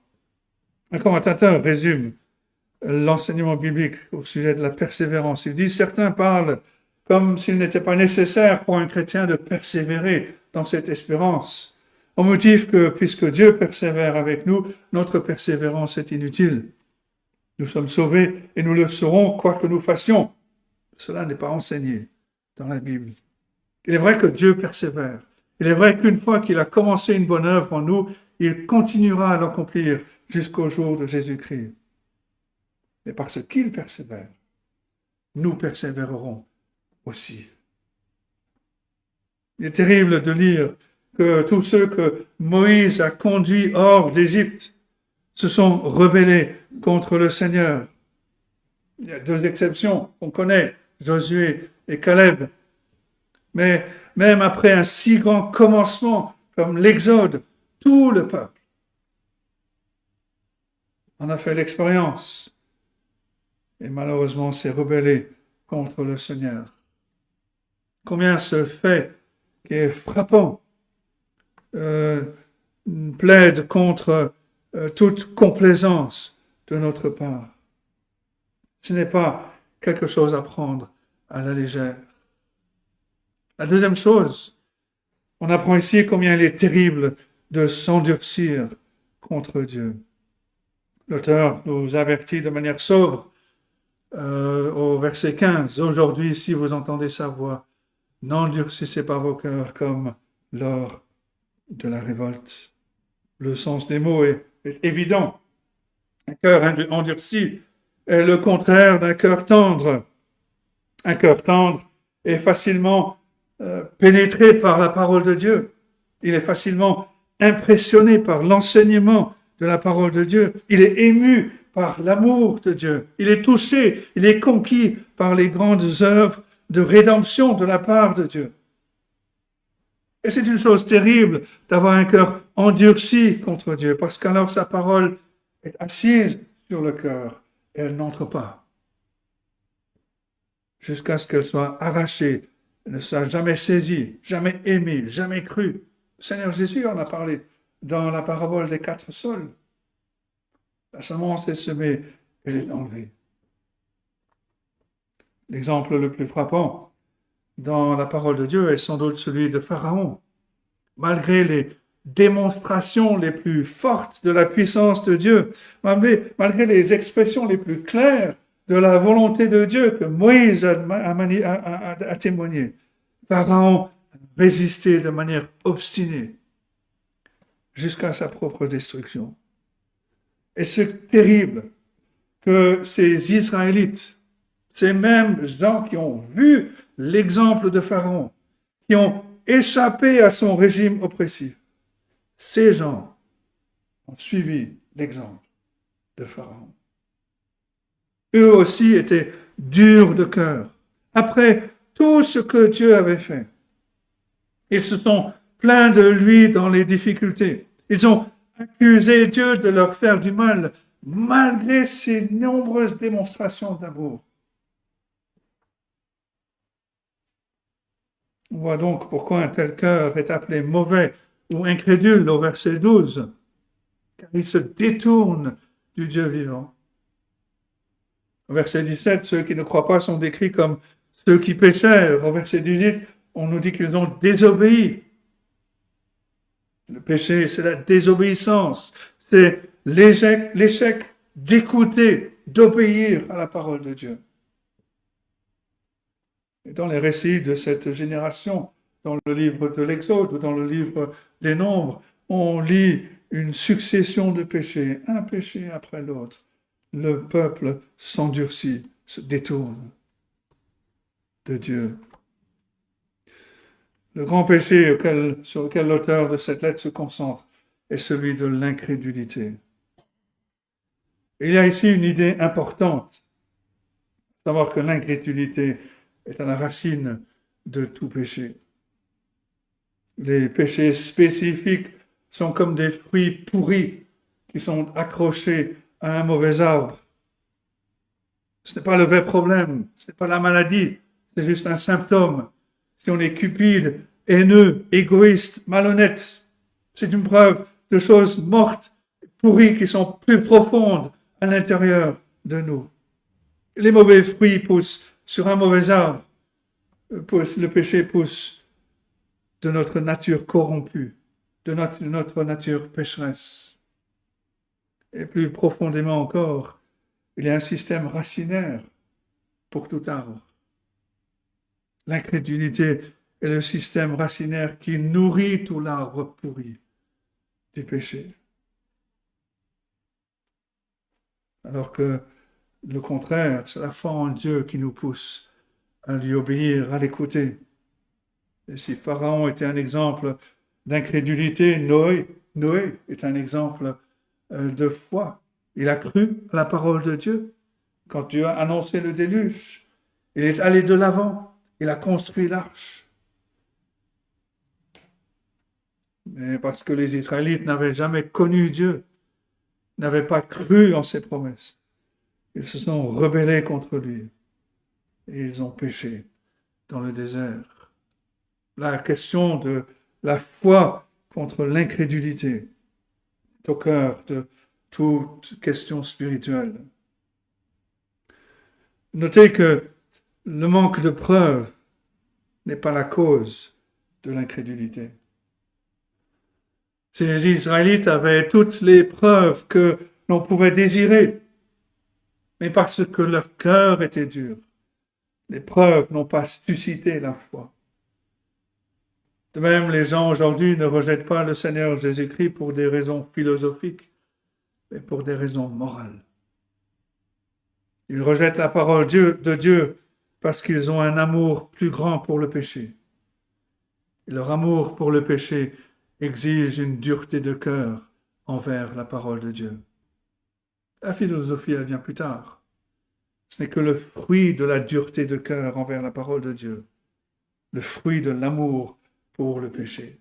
Un commentateur résume l'enseignement biblique au sujet de la persévérance. Il dit « Certains parlent comme s'il n'était pas nécessaire pour un chrétien de persévérer dans cette espérance, au motif que, puisque Dieu persévère avec nous, notre persévérance est inutile. Nous sommes sauvés et nous le serons quoi que nous fassions. » Cela n'est pas enseigné dans la Bible. Il est vrai que Dieu persévère. Il est vrai qu'une fois qu'il a commencé une bonne œuvre en nous, il continuera à l'accomplir jusqu'au jour de Jésus-Christ. Mais parce qu'il persévère, nous persévérerons aussi. Il est terrible de lire que tous ceux que Moïse a conduits hors d'Égypte se sont rebellés contre le Seigneur. Il y a deux exceptions qu'on connaît, Josué et Caleb. Mais même après un si grand commencement comme l'Exode, tout le peuple en a fait l'expérience et malheureusement s'est rebellé contre le Seigneur. Combien ce fait qui est frappant plaide contre toute complaisance de notre part. Ce n'est pas quelque chose à prendre à la légère. La deuxième chose, on apprend ici combien il est terrible de s'endurcir contre Dieu. L'auteur nous avertit de manière sobre au verset 15. « Aujourd'hui, si vous entendez sa voix, n'endurcissez pas vos cœurs comme lors de la révolte. » Le sens des mots est évident. Un cœur endurci est le contraire d'un cœur tendre. Un cœur tendre est facilement pénétré par la parole de Dieu. Il est facilement impressionné par l'enseignement de la parole de Dieu. Il est ému par l'amour de Dieu. Il est touché, il est conquis par les grandes œuvres de rédemption de la part de Dieu. Et c'est une chose terrible d'avoir un cœur endurci contre Dieu, parce qu'alors sa parole est assise sur le cœur et elle n'entre pas. Jusqu'à ce qu'elle soit arrachée, elle ne soit jamais saisie, jamais aimée, jamais crue. Le Seigneur Jésus en a parlé dans la parabole des 4 saules. La semence est semée, elle est enlevée. L'exemple le plus frappant dans la parole de Dieu est sans doute celui de Pharaon. Malgré les démonstrations les plus fortes de la puissance de Dieu, malgré les expressions les plus claires de la volonté de Dieu que Moïse a témoigné, Pharaon a résisté de manière obstinée jusqu'à sa propre destruction. Et c'est terrible que ces Israélites, ces mêmes gens qui ont vu l'exemple de Pharaon, qui ont échappé à son régime oppressif, ces gens ont suivi l'exemple de Pharaon. Eux aussi étaient durs de cœur. Après tout ce que Dieu avait fait, ils se sont pleins de lui dans les difficultés. Ils ont accusé Dieu de leur faire du mal, malgré ses nombreuses démonstrations d'amour. On voit donc pourquoi un tel cœur est appelé mauvais ou incrédule au verset 12, car il se détourne du Dieu vivant. Au verset 17, ceux qui ne croient pas sont décrits comme ceux qui péchèrent. Au verset 18, on nous dit qu'ils ont désobéi. Le péché, c'est la désobéissance, c'est l'échec d'écouter, d'obéir à la parole de Dieu. Et dans les récits de cette génération, dans le livre de l'Exode ou dans le livre des Nombres, on lit une succession de péchés, un péché après l'autre. Le peuple s'endurcit, se détourne de Dieu. Le grand péché sur lequel l'auteur de cette lettre se concentre est celui de l'incrédulité. Il y a ici une idée importante, savoir que l'incrédulité est à la racine de tout péché. Les péchés spécifiques sont comme des fruits pourris qui sont accrochés à un mauvais arbre. Ce n'est pas le vrai problème, ce n'est pas la maladie, c'est juste un symptôme. Si on est cupide, haineux, égoïste, malhonnête, c'est une preuve de choses mortes, pourries, qui sont plus profondes à l'intérieur de nous. Les mauvais fruits poussent sur un mauvais arbre. Le péché pousse de notre nature corrompue, de notre nature pécheresse. Et plus profondément encore, il y a un système racinaire pour tout arbre. L'incrédulité est le système racinaire qui nourrit tout l'arbre pourri du péché. Alors que le contraire, c'est la foi en Dieu qui nous pousse à lui obéir, à l'écouter. Et si Pharaon était un exemple d'incrédulité, Noé est un exemple de foi. Il a cru à la parole de Dieu. Quand Dieu a annoncé le déluge, il est allé de l'avant. Il a construit l'arche. Mais parce que les Israélites n'avaient jamais connu Dieu, n'avaient pas cru en ses promesses, ils se sont rebellés contre lui et ils ont péché dans le désert. La question de la foi contre l'incrédulité est au cœur de toute question spirituelle. Notez que le manque de preuves n'est pas la cause de l'incrédulité. Ces Israélites avaient toutes les preuves que l'on pouvait désirer, mais parce que leur cœur était dur, les preuves n'ont pas suscité la foi. De même, les gens aujourd'hui ne rejettent pas le Seigneur Jésus-Christ pour des raisons philosophiques, mais pour des raisons morales. Ils rejettent la parole de Dieu parce qu'ils ont un amour plus grand pour le péché. Et leur amour pour le péché exige une dureté de cœur envers la parole de Dieu. La philosophie, elle vient plus tard. Ce n'est que le fruit de la dureté de cœur envers la parole de Dieu, le fruit de l'amour pour le péché.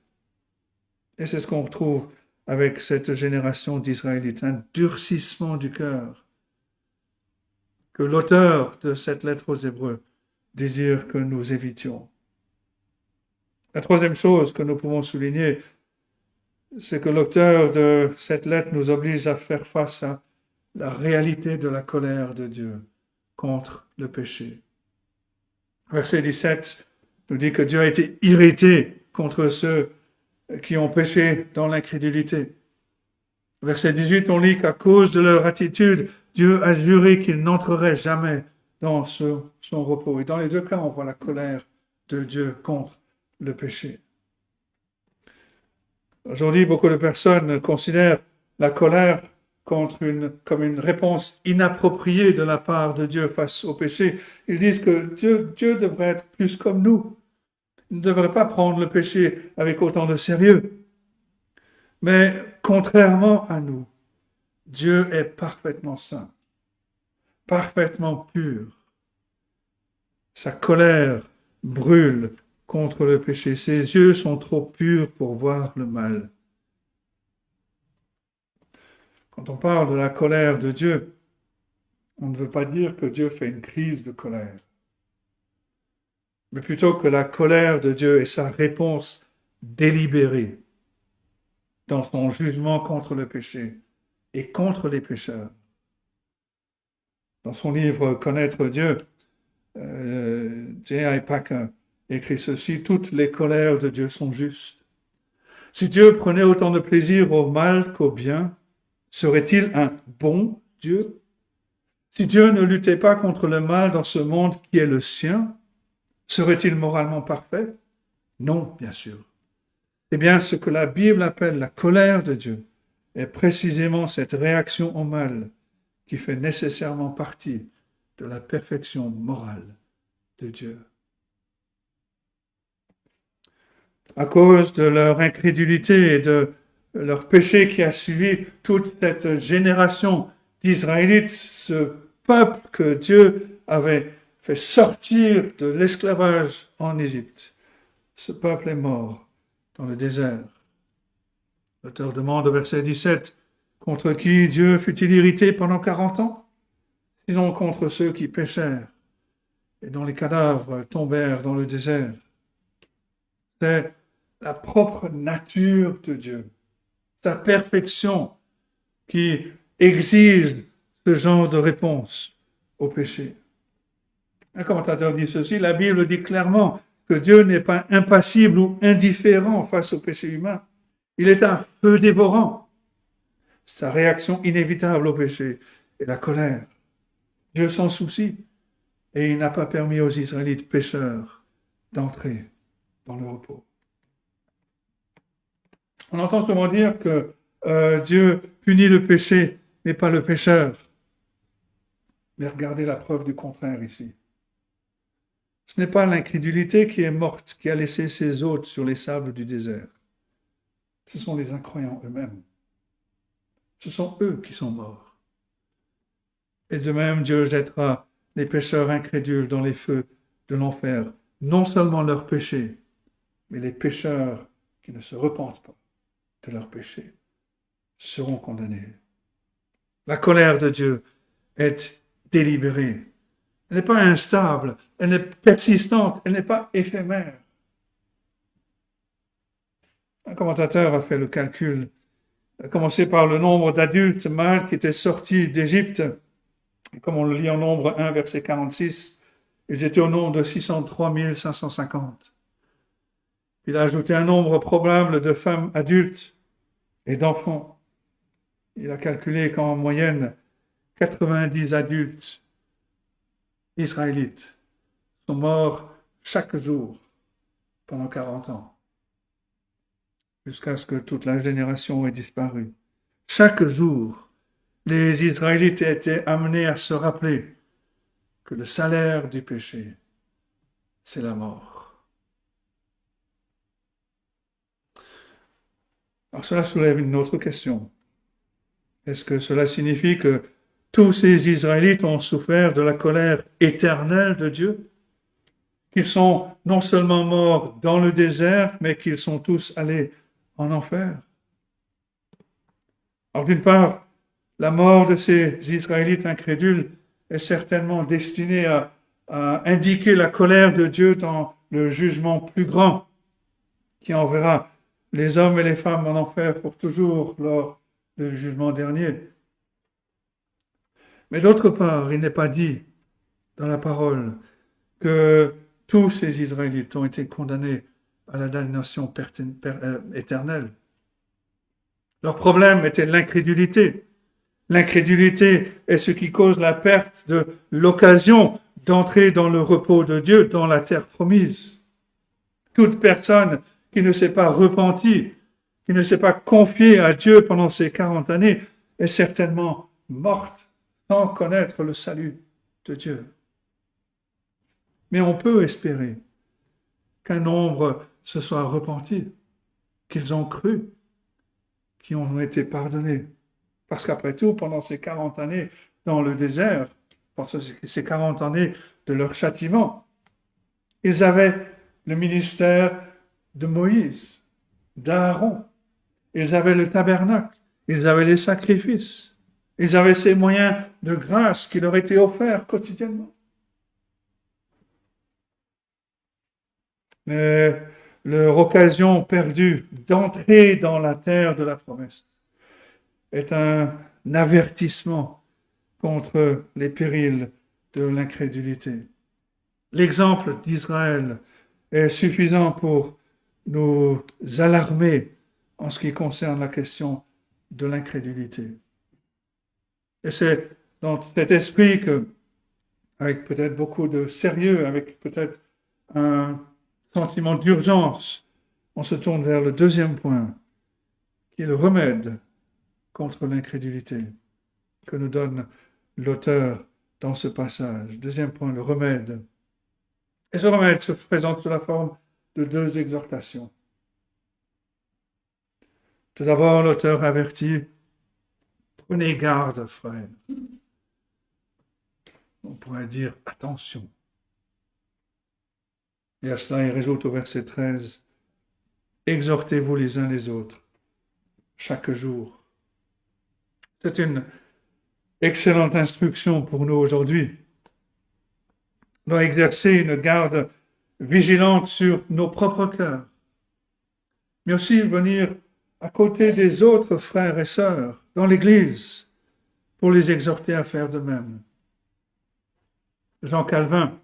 Et c'est ce qu'on retrouve avec cette génération d'Israélites, un durcissement du cœur que l'auteur de cette lettre aux Hébreux désire que nous évitions. La troisième chose que nous pouvons souligner, c'est que l'auteur de cette lettre nous oblige à faire face à la réalité de la colère de Dieu contre le péché. Verset 17 nous dit que Dieu a été irrité contre ceux qui ont péché dans l'incrédulité. Verset 18, on lit qu'à cause de leur attitude, Dieu a juré qu'il n'entrerait jamais dans son repos. Et dans les deux cas, on voit la colère de Dieu contre le péché. Aujourd'hui, beaucoup de personnes considèrent la colère comme une réponse inappropriée de la part de Dieu face au péché. Ils disent que Dieu devrait être plus comme nous. Il ne devrait pas prendre le péché avec autant de sérieux. Mais contrairement à nous, Dieu est parfaitement saint, parfaitement pur. Sa colère brûle contre le péché. Ses yeux sont trop purs pour voir le mal. Quand on parle de la colère de Dieu, on ne veut pas dire que Dieu fait une crise de colère, mais plutôt que la colère de Dieu est sa réponse délibérée dans son jugement contre le péché et contre les pécheurs. Dans son livre Connaître Dieu, J.I. Packer écrit ceci: toutes les colères de Dieu sont justes. Si Dieu prenait autant de plaisir au mal qu'au bien, serait-il un bon Dieu? Si Dieu ne luttait pas contre le mal dans ce monde qui est le sien, serait-il moralement parfait? Non, bien sûr. Eh bien, ce que la Bible appelle la colère de Dieu est précisément cette réaction au mal qui fait nécessairement partie de la perfection morale de Dieu. À cause de leur incrédulité et de leur péché qui a suivi toute cette génération d'Israélites, ce peuple que Dieu avait fait sortir de l'esclavage en Égypte, ce peuple est mort dans le désert. L'auteur demande au verset 17, « Contre qui Dieu fut-il irrité pendant 40 ans? Sinon contre ceux qui péchèrent et dont les cadavres tombèrent dans le désert. » C'est la propre nature de Dieu, sa perfection qui exige ce genre de réponse au péché. Un commentateur dit ceci, la Bible dit clairement que Dieu n'est pas impassible ou indifférent face au péché humain. Il est un feu dévorant. Sa réaction inévitable au péché est la colère. Dieu s'en soucie et il n'a pas permis aux Israélites pécheurs d'entrer dans le repos. On entend souvent dire que Dieu punit le péché, mais pas le pécheur. Mais regardez la preuve du contraire ici. Ce n'est pas l'incrédulité qui est morte, qui a laissé ses hôtes sur les sables du désert. Ce sont les incroyants eux-mêmes. Ce sont eux qui sont morts. Et de même, Dieu jettera les pécheurs incrédules dans les feux de l'enfer, non seulement leurs péchés, mais les pécheurs qui ne se repentent pas de leurs péchés seront condamnés. La colère de Dieu est délibérée. Elle n'est pas instable, elle est persistante, elle n'est pas éphémère. Un commentateur a fait le calcul, a commencé par le nombre d'adultes mâles qui étaient sortis d'Égypte. Et comme on le lit en Nombre 1, verset 46, ils étaient au nombre de 603 550. Il a ajouté un nombre probable de femmes adultes et d'enfants. Il a calculé qu'en moyenne, 90 adultes israélites sont morts chaque jour pendant 40 ans, jusqu'à ce que toute la génération ait disparu. Chaque jour, les Israélites étaient amenés à se rappeler que le salaire du péché, c'est la mort. Alors cela soulève une autre question. Est-ce que cela signifie que tous ces Israélites ont souffert de la colère éternelle de Dieu? Qu'ils sont non seulement morts dans le désert, mais qu'ils sont tous allés en enfer? Alors d'une part, la mort de ces Israélites incrédules est certainement destinée à indiquer la colère de Dieu dans le jugement plus grand, qui enverra les hommes et les femmes en enfer pour toujours lors du jugement dernier. Mais d'autre part, il n'est pas dit dans la parole que tous ces Israélites ont été condamnés à la damnation éternelle. Leur problème était l'incrédulité. L'incrédulité est ce qui cause la perte de l'occasion d'entrer dans le repos de Dieu, dans la terre promise. Toute personne qui ne s'est pas repentie, qui ne s'est pas confiée à Dieu pendant ces 40 années, est certainement morte sans connaître le salut de Dieu. Mais on peut espérer qu'un nombre se soit repenti, qu'ils ont cru, qu'ils ont été pardonnés. Parce qu'après tout, pendant ces 40 années dans le désert, pendant ces 40 années de leur châtiment, ils avaient le ministère de Moïse, d'Aaron. Ils avaient le tabernacle, ils avaient les sacrifices, ils avaient ces moyens de grâce qui leur étaient offerts quotidiennement. Mais leur occasion perdue d'entrer dans la terre de la promesse est un avertissement contre les périls de l'incrédulité. L'exemple d'Israël est suffisant pour nous alarmer en ce qui concerne la question de l'incrédulité. Et c'est dans cet esprit que, avec peut-être beaucoup de sérieux, avec peut-être un sentiment d'urgence, on se tourne vers le deuxième point, qui est le remède contre l'incrédulité que nous donne l'auteur dans ce passage. Deuxième point, le remède. Et ce remède se présente sous la forme de deux exhortations. Tout d'abord, l'auteur avertit, prenez garde, frères. On pourrait dire attention. Et à cela, il résulte au verset 13, exhortez-vous les uns les autres, chaque jour. C'est une excellente instruction pour nous aujourd'hui. On doit exercer une garde vigilante sur nos propres cœurs, mais aussi venir à côté des autres frères et sœurs dans l'Église pour les exhorter à faire de même. Jean Calvin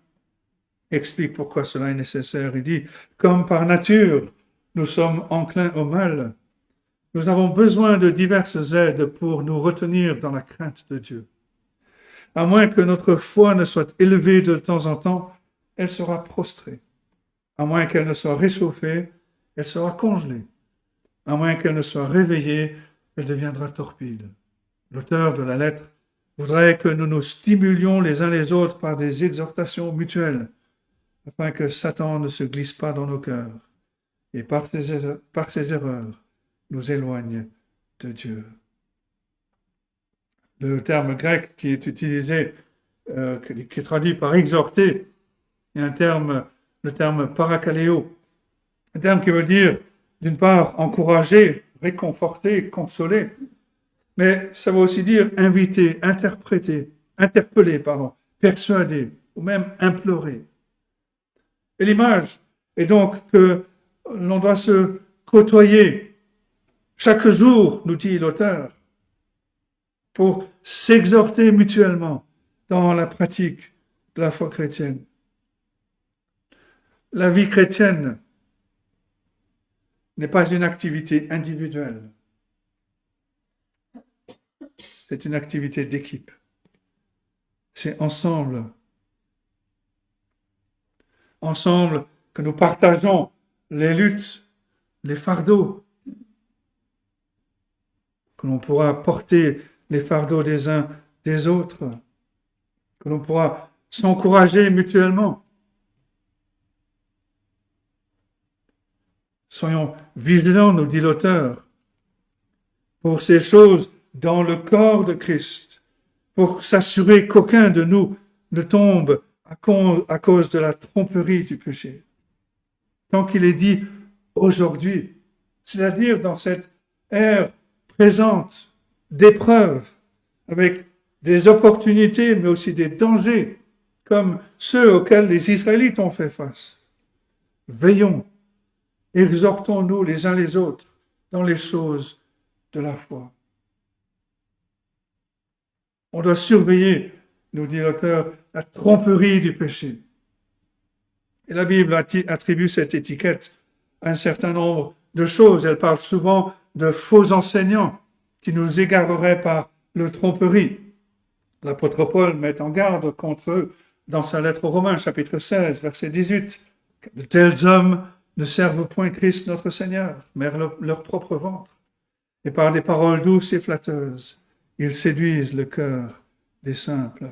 explique pourquoi cela est nécessaire. Il dit, comme par nature, nous sommes enclins au mal, nous avons besoin de diverses aides pour nous retenir dans la crainte de Dieu. À moins que notre foi ne soit élevée de temps en temps, elle sera prostrée. À moins qu'elle ne soit réchauffée, elle sera congelée. À moins qu'elle ne soit réveillée, elle deviendra torpide. L'auteur de la lettre voudrait que nous nous stimulions les uns les autres par des exhortations mutuelles, afin que Satan ne se glisse pas dans nos cœurs et par ses erreurs nous éloigne de Dieu. Le terme grec qui est utilisé, qui est traduit par exhorter, est le terme parakaleo, un terme qui veut dire, d'une part, encourager, réconforter, consoler, mais ça veut aussi dire inviter, interpeller, persuader, ou même implorer. Et l'image est donc que l'on doit se côtoyer chaque jour, nous dit l'auteur, pour s'exhorter mutuellement dans la pratique de la foi chrétienne. La vie chrétienne n'est pas une activité individuelle, c'est une activité d'équipe. C'est ensemble que nous partageons les luttes, les fardeaux, que l'on pourra porter les fardeaux des uns des autres, que l'on pourra s'encourager mutuellement. Soyons vigilants, nous dit l'auteur, pour ces choses dans le corps de Christ, pour s'assurer qu'aucun de nous ne tombe à cause de la tromperie du péché. Tant qu'il est dit aujourd'hui, c'est-à-dire dans cette ère présente d'épreuves, avec des opportunités, mais aussi des dangers, comme ceux auxquels les Israélites ont fait face. Veillons, exhortons-nous les uns les autres dans les choses de la foi. On doit surveiller, nous dit l'auteur, la tromperie du péché. Et la Bible attribue cette étiquette à un certain nombre de choses. Elle parle souvent de faux enseignants qui nous égareraient par leur tromperie. L'apôtre Paul met en garde contre eux dans sa lettre aux Romains, chapitre 16, verset 18. De tels hommes ne servent point Christ notre Seigneur, mais leur propre ventre. Et par des paroles douces et flatteuses, ils séduisent le cœur des simples.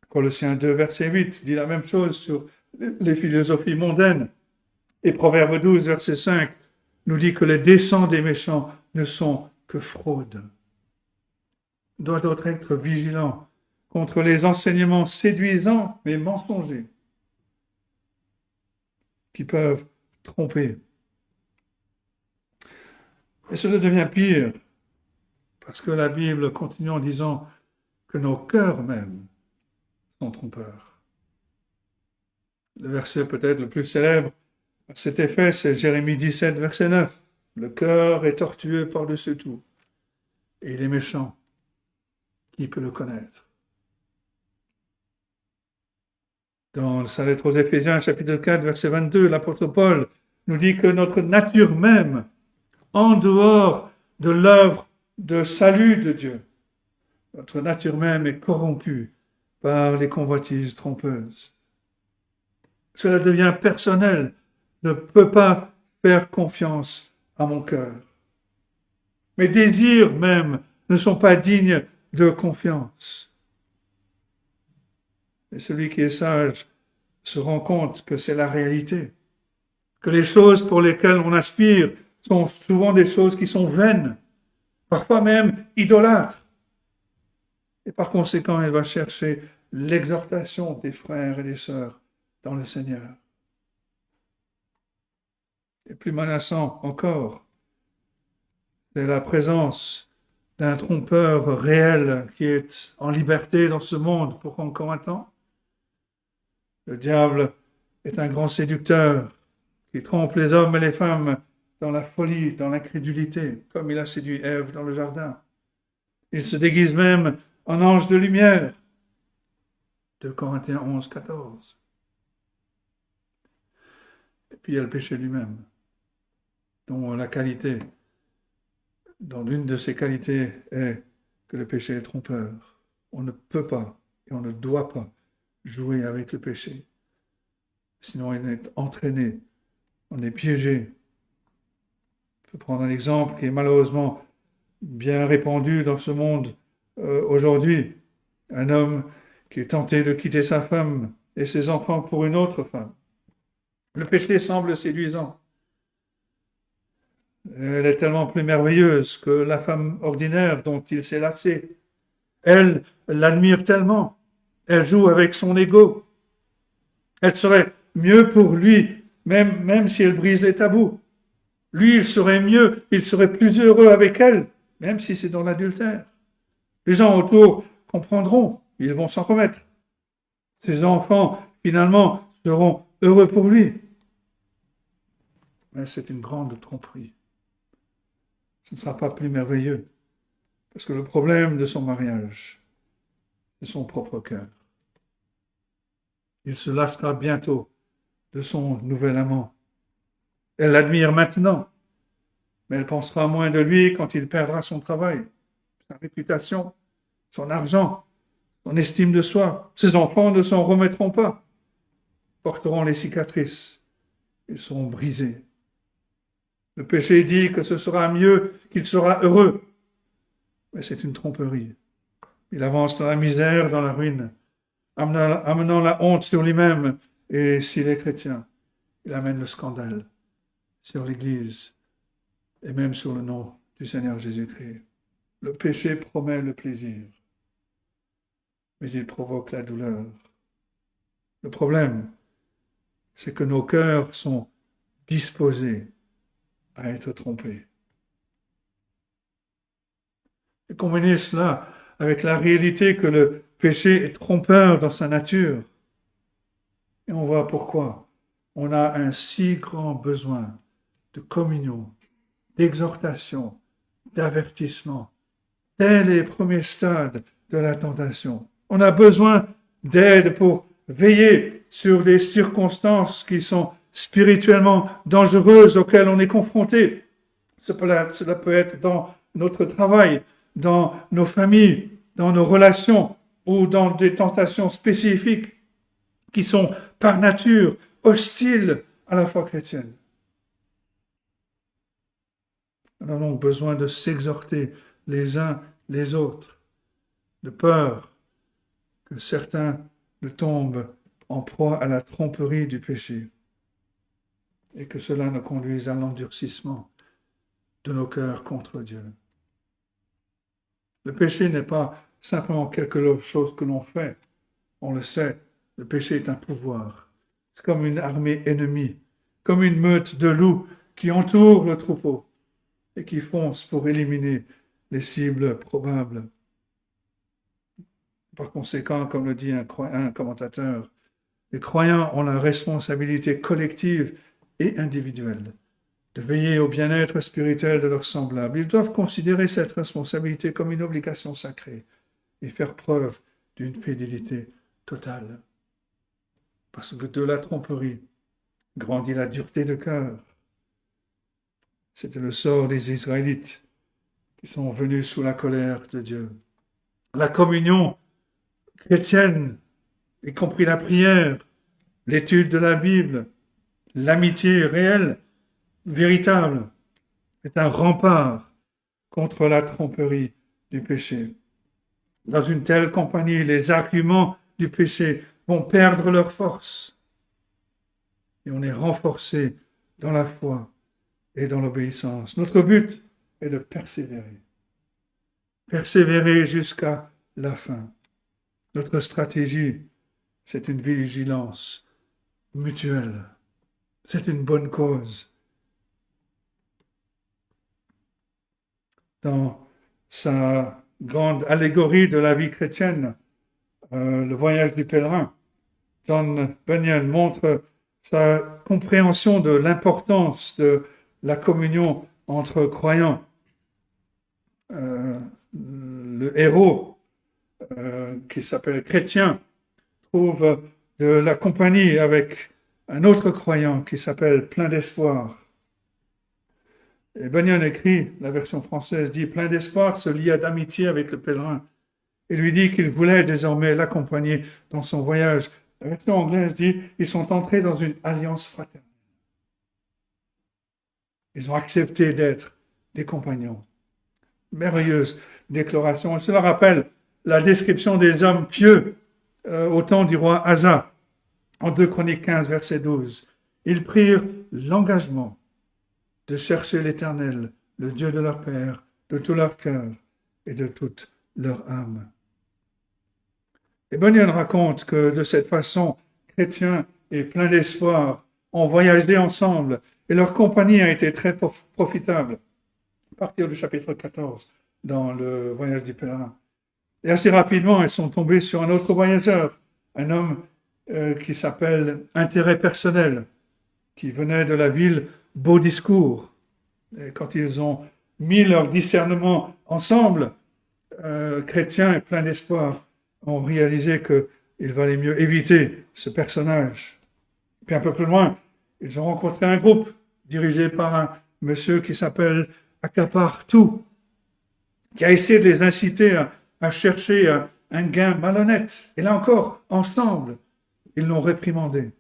Colossiens 2, verset 8 dit la même chose sur les philosophies mondaines. Et Proverbe 12, verset 5 nous dit que les desseins des méchants ne sont que fraude. On doit donc être vigilant contre les enseignements séduisants mais mensongers. qui peuvent tromper. Et cela devient pire, parce que la Bible continue en disant que nos cœurs même sont trompeurs. Le verset peut-être le plus célèbre à cet effet, c'est Jérémie 17, verset 9. Le cœur est tortueux par-dessus tout, et il est méchant. Qui peut le connaître? Dans sa lettre aux Éphésiens, chapitre 4, verset 22, l'apôtre Paul nous dit que notre nature même, en dehors de l'œuvre de salut de Dieu, notre nature même est corrompue par les convoitises trompeuses. Cela devient personnel. Je ne peux pas faire confiance à mon cœur. Mes désirs même ne sont pas dignes de confiance. Et celui qui est sage se rend compte que c'est la réalité, que les choses pour lesquelles on aspire sont souvent des choses qui sont vaines, parfois même idolâtres. Et par conséquent, il va chercher l'exhortation des frères et des sœurs dans le Seigneur. Et plus menaçant encore, c'est la présence d'un trompeur réel qui est en liberté dans ce monde pour encore un temps. Le diable est un grand séducteur qui trompe les hommes et les femmes dans la folie, dans l'incrédulité, comme il a séduit Ève dans le jardin. Il se déguise même en ange de lumière. 2 Corinthiens 11, 14. Et puis il y a le péché lui-même, dont l'une de ses qualités est que le péché est trompeur. On ne peut pas et on ne doit pas jouer avec le péché. Sinon, il est entraîné, on est piégé. Je peux prendre un exemple qui est malheureusement bien répandu dans ce monde aujourd'hui. Un homme qui est tenté de quitter sa femme et ses enfants pour une autre femme. Le péché semble séduisant. Elle est tellement plus merveilleuse que la femme ordinaire dont il s'est lassé. Elle l'admire tellement. Elle joue avec son ego. Elle serait mieux pour lui, même si elle brise les tabous. Lui, il serait mieux, il serait plus heureux avec elle, même si c'est dans l'adultère. Les gens autour comprendront, ils vont s'en remettre. Ses enfants, finalement, seront heureux pour lui. Mais c'est une grande tromperie. Ce ne sera pas plus merveilleux, parce que le problème de son mariage, c'est son propre cœur. Il se lassera bientôt de son nouvel amant. Elle l'admire maintenant, mais elle pensera moins de lui quand il perdra son travail, sa réputation, son argent, son estime de soi. Ses enfants ne s'en remettront pas, porteront les cicatrices, ils seront brisés. Le péché dit que ce sera mieux, qu'il sera heureux, mais c'est une tromperie. Il avance dans la misère, dans la ruine, amenant la honte sur lui-même, et s'il est chrétien, il amène le scandale sur l'Église et même sur le nom du Seigneur Jésus-Christ. Le péché promet le plaisir, mais il provoque la douleur. Le problème, c'est que nos cœurs sont disposés à être trompés. Et combiner cela avec la réalité que le péché est trompeur dans sa nature. Et on voit pourquoi on a un si grand besoin de communion, d'exhortation, d'avertissement, dès les premiers stades de la tentation. On a besoin d'aide pour veiller sur des circonstances qui sont spirituellement dangereuses auxquelles on est confronté. Cela peut être dans notre travail, dans nos familles, dans nos relations ou dans des tentations spécifiques qui sont par nature hostiles à la foi chrétienne. On a donc besoin de s'exhorter les uns les autres, de peur que certains ne tombent en proie à la tromperie du péché et que cela ne conduise à l'endurcissement de nos cœurs contre Dieu. Le péché n'est pas simplement quelque chose que l'on fait. On le sait, le péché est un pouvoir. C'est comme une armée ennemie comme une meute de loups qui entoure le troupeau et qui fonce pour éliminer les cibles probables. Par conséquent, comme le dit un commentateur, les croyants ont la responsabilité collective et individuelle de veiller au bien-être spirituel de leurs semblables. Ils doivent considérer cette responsabilité comme une obligation sacrée et faire preuve d'une fidélité totale. Parce que de la tromperie grandit la dureté de cœur. C'était le sort des Israélites qui sont venus sous la colère de Dieu. La communion chrétienne, y compris la prière, l'étude de la Bible, l'amitié réelle, véritable, est un rempart contre la tromperie du péché. Dans une telle compagnie, les arguments du péché vont perdre leur force et on est renforcé dans la foi et dans l'obéissance. Notre but est de persévérer. Persévérer jusqu'à la fin. Notre stratégie, c'est une vigilance mutuelle. C'est une bonne cause. Dans sa grande allégorie de la vie chrétienne, le voyage du pèlerin, John Bunyan montre sa compréhension de l'importance de la communion entre croyants. Le héros, qui s'appelle Chrétien, trouve de la compagnie avec un autre croyant qui s'appelle Plein d'espoir. Et Bunyan écrit, la version française dit, Plein d'espoir se lia d'amitié avec le pèlerin et lui dit qu'il voulait désormais l'accompagner dans son voyage. La version anglaise dit, ils sont entrés dans une alliance fraternelle. Ils ont accepté d'être des compagnons. Merveilleuse déclaration. Et cela rappelle la description des hommes pieux au temps du roi Asa, en 2 Chroniques 15, verset 12. Ils prirent l'engagement de chercher l'Éternel, le Dieu de leur père, de tout leur cœur et de toute leur âme. Et Bunyan raconte que de cette façon, chrétiens et pleins d'espoir ont voyagé ensemble et leur compagnie a été très profitable. À partir du chapitre 14, dans le voyage du pèlerin. Et assez rapidement, ils sont tombés sur un autre voyageur, un homme qui s'appelle Intérêt personnel, qui venait de la ville Beau Discours. Et quand ils ont mis leur discernement ensemble, chrétiens et pleins d'espoir, ont réalisé qu'il valait mieux éviter ce personnage. Puis un peu plus loin, ils ont rencontré un groupe dirigé par un monsieur qui s'appelle Accapare Tout, qui a essayé de les inciter à chercher un gain malhonnête. Et là encore, ensemble, ils l'ont réprimandé.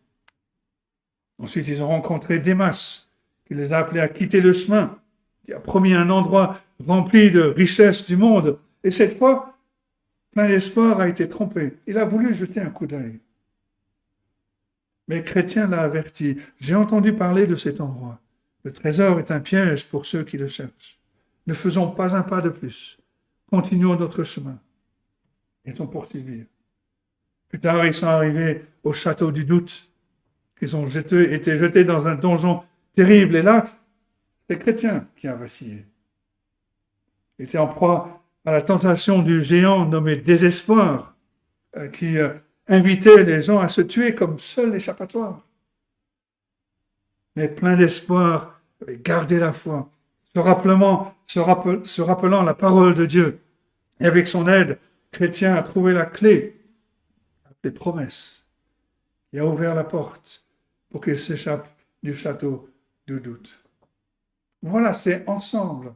Ensuite, ils ont rencontré Démas, qui les a appelés à quitter le chemin, qui a promis un endroit rempli de richesses du monde. Et cette fois, Plein d'espoir a été trompé. Il a voulu jeter un coup d'œil. Mais Chrétien l'a averti. J'ai entendu parler de cet endroit. Le trésor est un piège pour ceux qui le cherchent. Ne faisons pas un pas de plus. Continuons notre chemin. Ils ont poursuivi. Plus tard, ils sont arrivés au château du doute. Ils ont été jetés dans un donjon terrible. Et là, c'est Chrétien qui a vacillé. Il était en proie à la tentation du géant nommé Désespoir, qui invitait les gens à se tuer comme seul échappatoire. Mais Plein d'espoir, gardé la foi, se rappelant la parole de Dieu. Et avec son aide, Chrétien a trouvé la clé, les promesses, et a ouvert la porte pour qu'il s'échappe du château du doute. Voilà, c'est ensemble.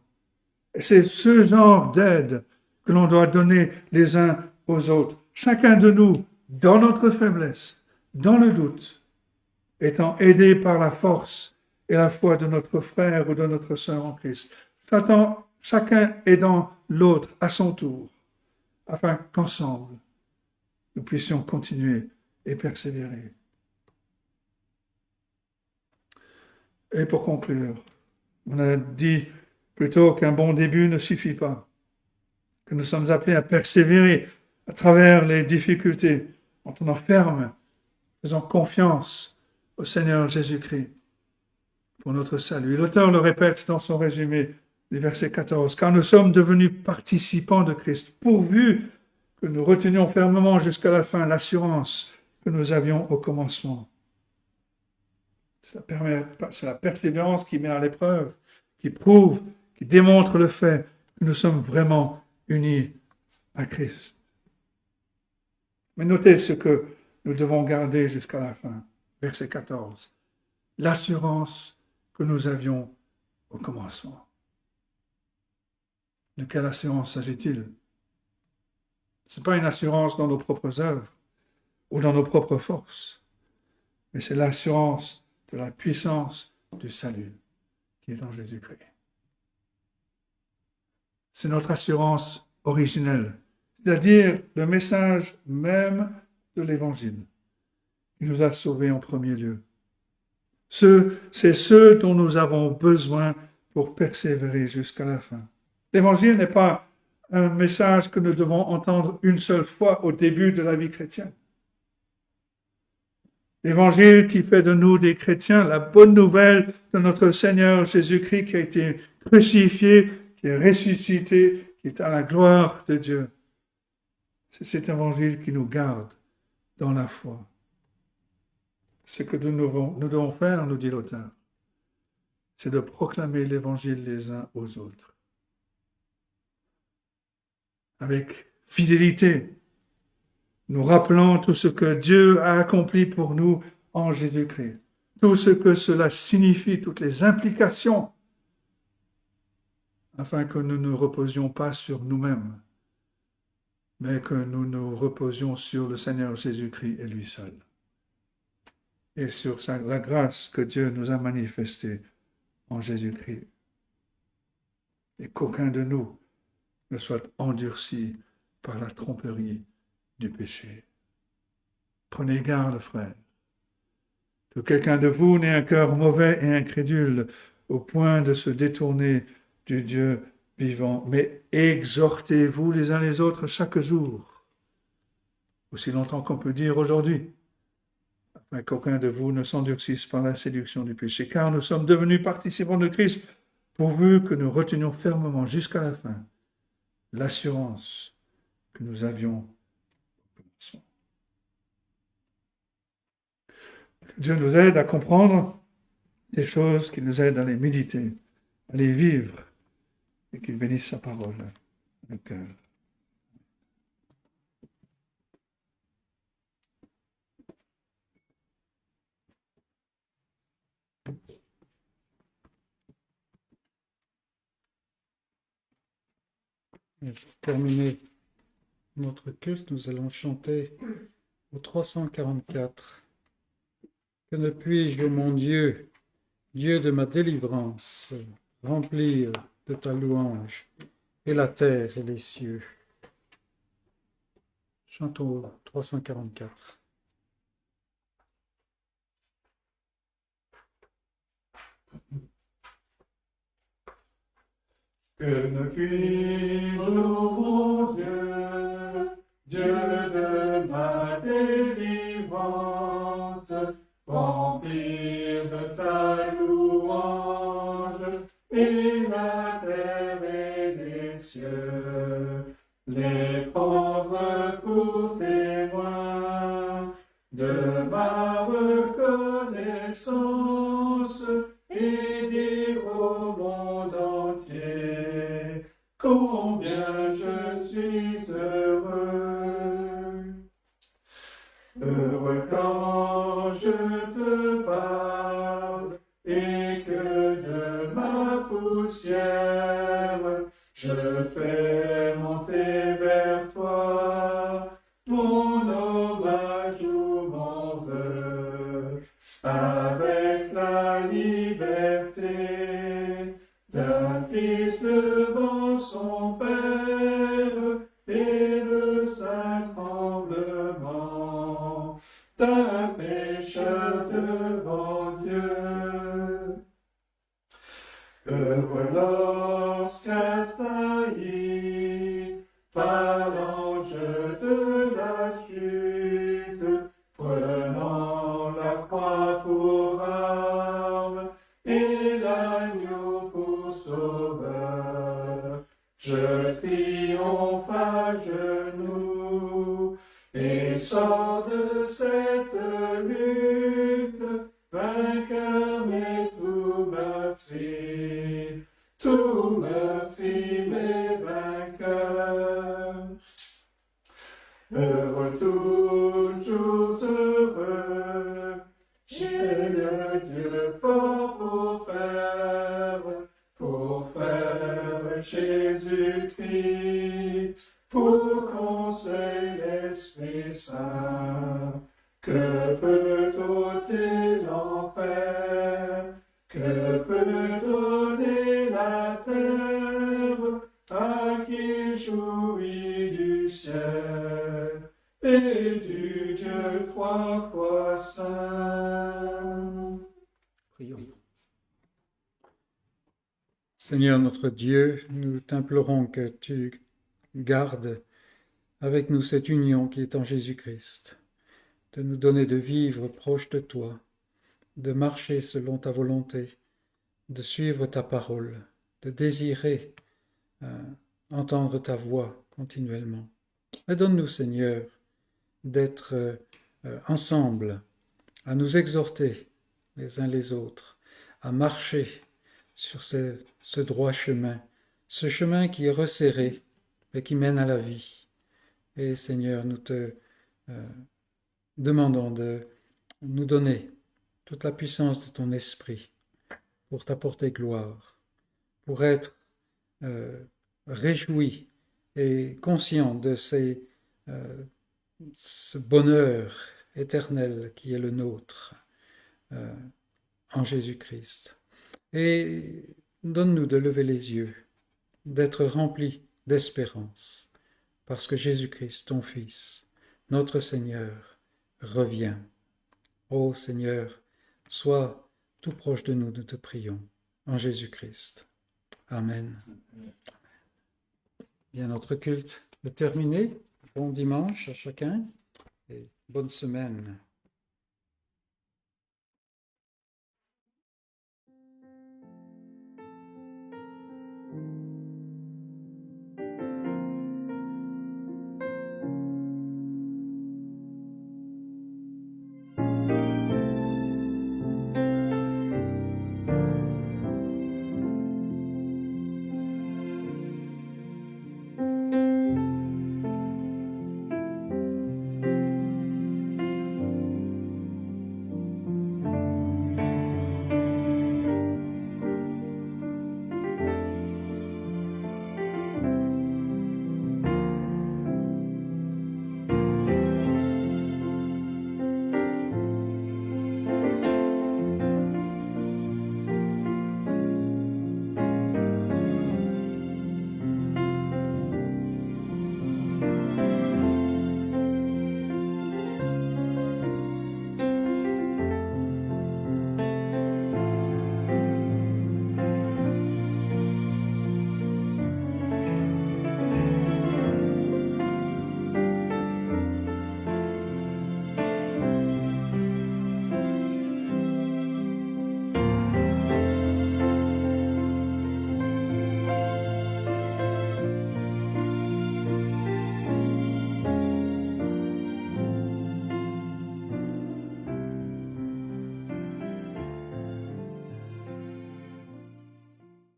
Et c'est ce genre d'aide que l'on doit donner les uns aux autres. Chacun de nous, dans notre faiblesse, dans le doute, étant aidé par la force et la foi de notre frère ou de notre sœur en Christ. Chacun aidant l'autre à son tour, afin qu'ensemble, nous puissions continuer et persévérer. Et pour conclure, on a dit plutôt qu'un bon début ne suffit pas, que nous sommes appelés à persévérer à travers les difficultés, en tenant ferme, faisant confiance au Seigneur Jésus-Christ. pour notre salut. L'auteur le répète dans son résumé du verset 14, car nous sommes devenus participants de Christ, pourvu que nous retenions fermement jusqu'à la fin l'assurance que nous avions au commencement. C'est la persévérance qui met à l'épreuve, qui prouve, qui démontre le fait que nous sommes vraiment unis à Christ. Mais notez ce que nous devons garder jusqu'à la fin. Verset 14. L'assurance que nous avions au commencement. De quelle assurance s'agit-il? Ce n'est pas une assurance dans nos propres œuvres ou dans nos propres forces, mais c'est l'assurance de la puissance du salut qui est en Jésus-Christ. C'est notre assurance originelle, c'est-à-dire le message même de l'Évangile qui nous a sauvés en premier lieu. C'est ce dont nous avons besoin pour persévérer jusqu'à la fin. L'Évangile n'est pas un message que nous devons entendre une seule fois au début de la vie chrétienne. L'Évangile qui fait de nous des chrétiens, la bonne nouvelle de notre Seigneur Jésus-Christ qui a été crucifié, qui est ressuscité, qui est à la gloire de Dieu. C'est cet Évangile qui nous garde dans la foi. Ce que nous devons faire, nous dit l'auteur, c'est de proclamer l'Évangile les uns aux autres. Avec fidélité, nous rappelant tout ce que Dieu a accompli pour nous en Jésus-Christ, tout ce que cela signifie, toutes les implications, afin que nous ne reposions pas sur nous-mêmes, mais que nous nous reposions sur le Seigneur Jésus-Christ et lui seul, et sur la grâce que Dieu nous a manifestée en Jésus-Christ, et qu'aucun de nous ne soit endurci par la tromperie du péché. Prenez garde, frères, que quelqu'un de vous n'ait un cœur mauvais et incrédule au point de se détourner du Dieu vivant, mais exhortez-vous les uns les autres chaque jour, aussi longtemps qu'on peut dire aujourd'hui, afin qu'aucun de vous ne s'endurcisse par la séduction du péché, car nous sommes devenus participants de Christ, pourvu que nous retenions fermement jusqu'à la fin l'assurance que nous avions au commencement. Que Dieu nous aide à comprendre des choses qui nous aident à les méditer, à les vivre, et qu'il bénisse sa parole dans le cœur. Et pour terminer notre culte, nous allons chanter au 344. Que ne puis-je, mon Dieu, Dieu de ma délivrance, remplir de ta louange, et la terre et les cieux. Chantons 344. Que ne puis-je, mon Dieu, Dieu de ma délivrance, remplir de ta louange, et la terre et les cieux, les prendre pour témoins de ma reconnaissance, et dire au monde entier combien je suis heureux. Heureux quand je te parle et que de ma poussière je fais monter vers toi mon hommage ou mon vœu, avec la liberté d'un fils devant son Père et le saint tremblement d'un pécheur devant Dieu. Heureux lorsqu'assailli par l'ange de la chute, prenant la croix pour arme, et et sors de cette lutte, vainqueur mais tout meurtri mais vainqueur. Heureux, toujours heureux, j'ai le Dieu fort pour faire Jésus-Christ, pour conseil l'Esprit Saint. Que peut ôter l'enfer, que peut donner la terre à qui jouit du ciel et du Dieu 3 fois saint. Prions. Seigneur notre Dieu, nous t'implorons que tu gardes avec nous cette union qui est en Jésus-Christ, de nous donner de vivre proche de toi, de marcher selon ta volonté, de suivre ta parole, de désirer entendre ta voix continuellement. Et donne-nous, Seigneur, d'être ensemble, à nous exhorter les uns les autres, à marcher sur ce droit chemin, ce chemin qui est resserré, mais qui mène à la vie. Et Seigneur, nous te demandons de nous donner toute la puissance de ton esprit pour t'apporter gloire, pour être réjoui et conscient de ce bonheur éternel qui est le nôtre en Jésus-Christ. Et donne-nous de lever les yeux, d'être remplis d'espérance, parce que Jésus-Christ, ton Fils, notre Seigneur, revient. Ô Seigneur, sois tout proche de nous te prions, en Jésus-Christ. Amen. Bien, notre culte est terminé. Bon dimanche à chacun et bonne semaine.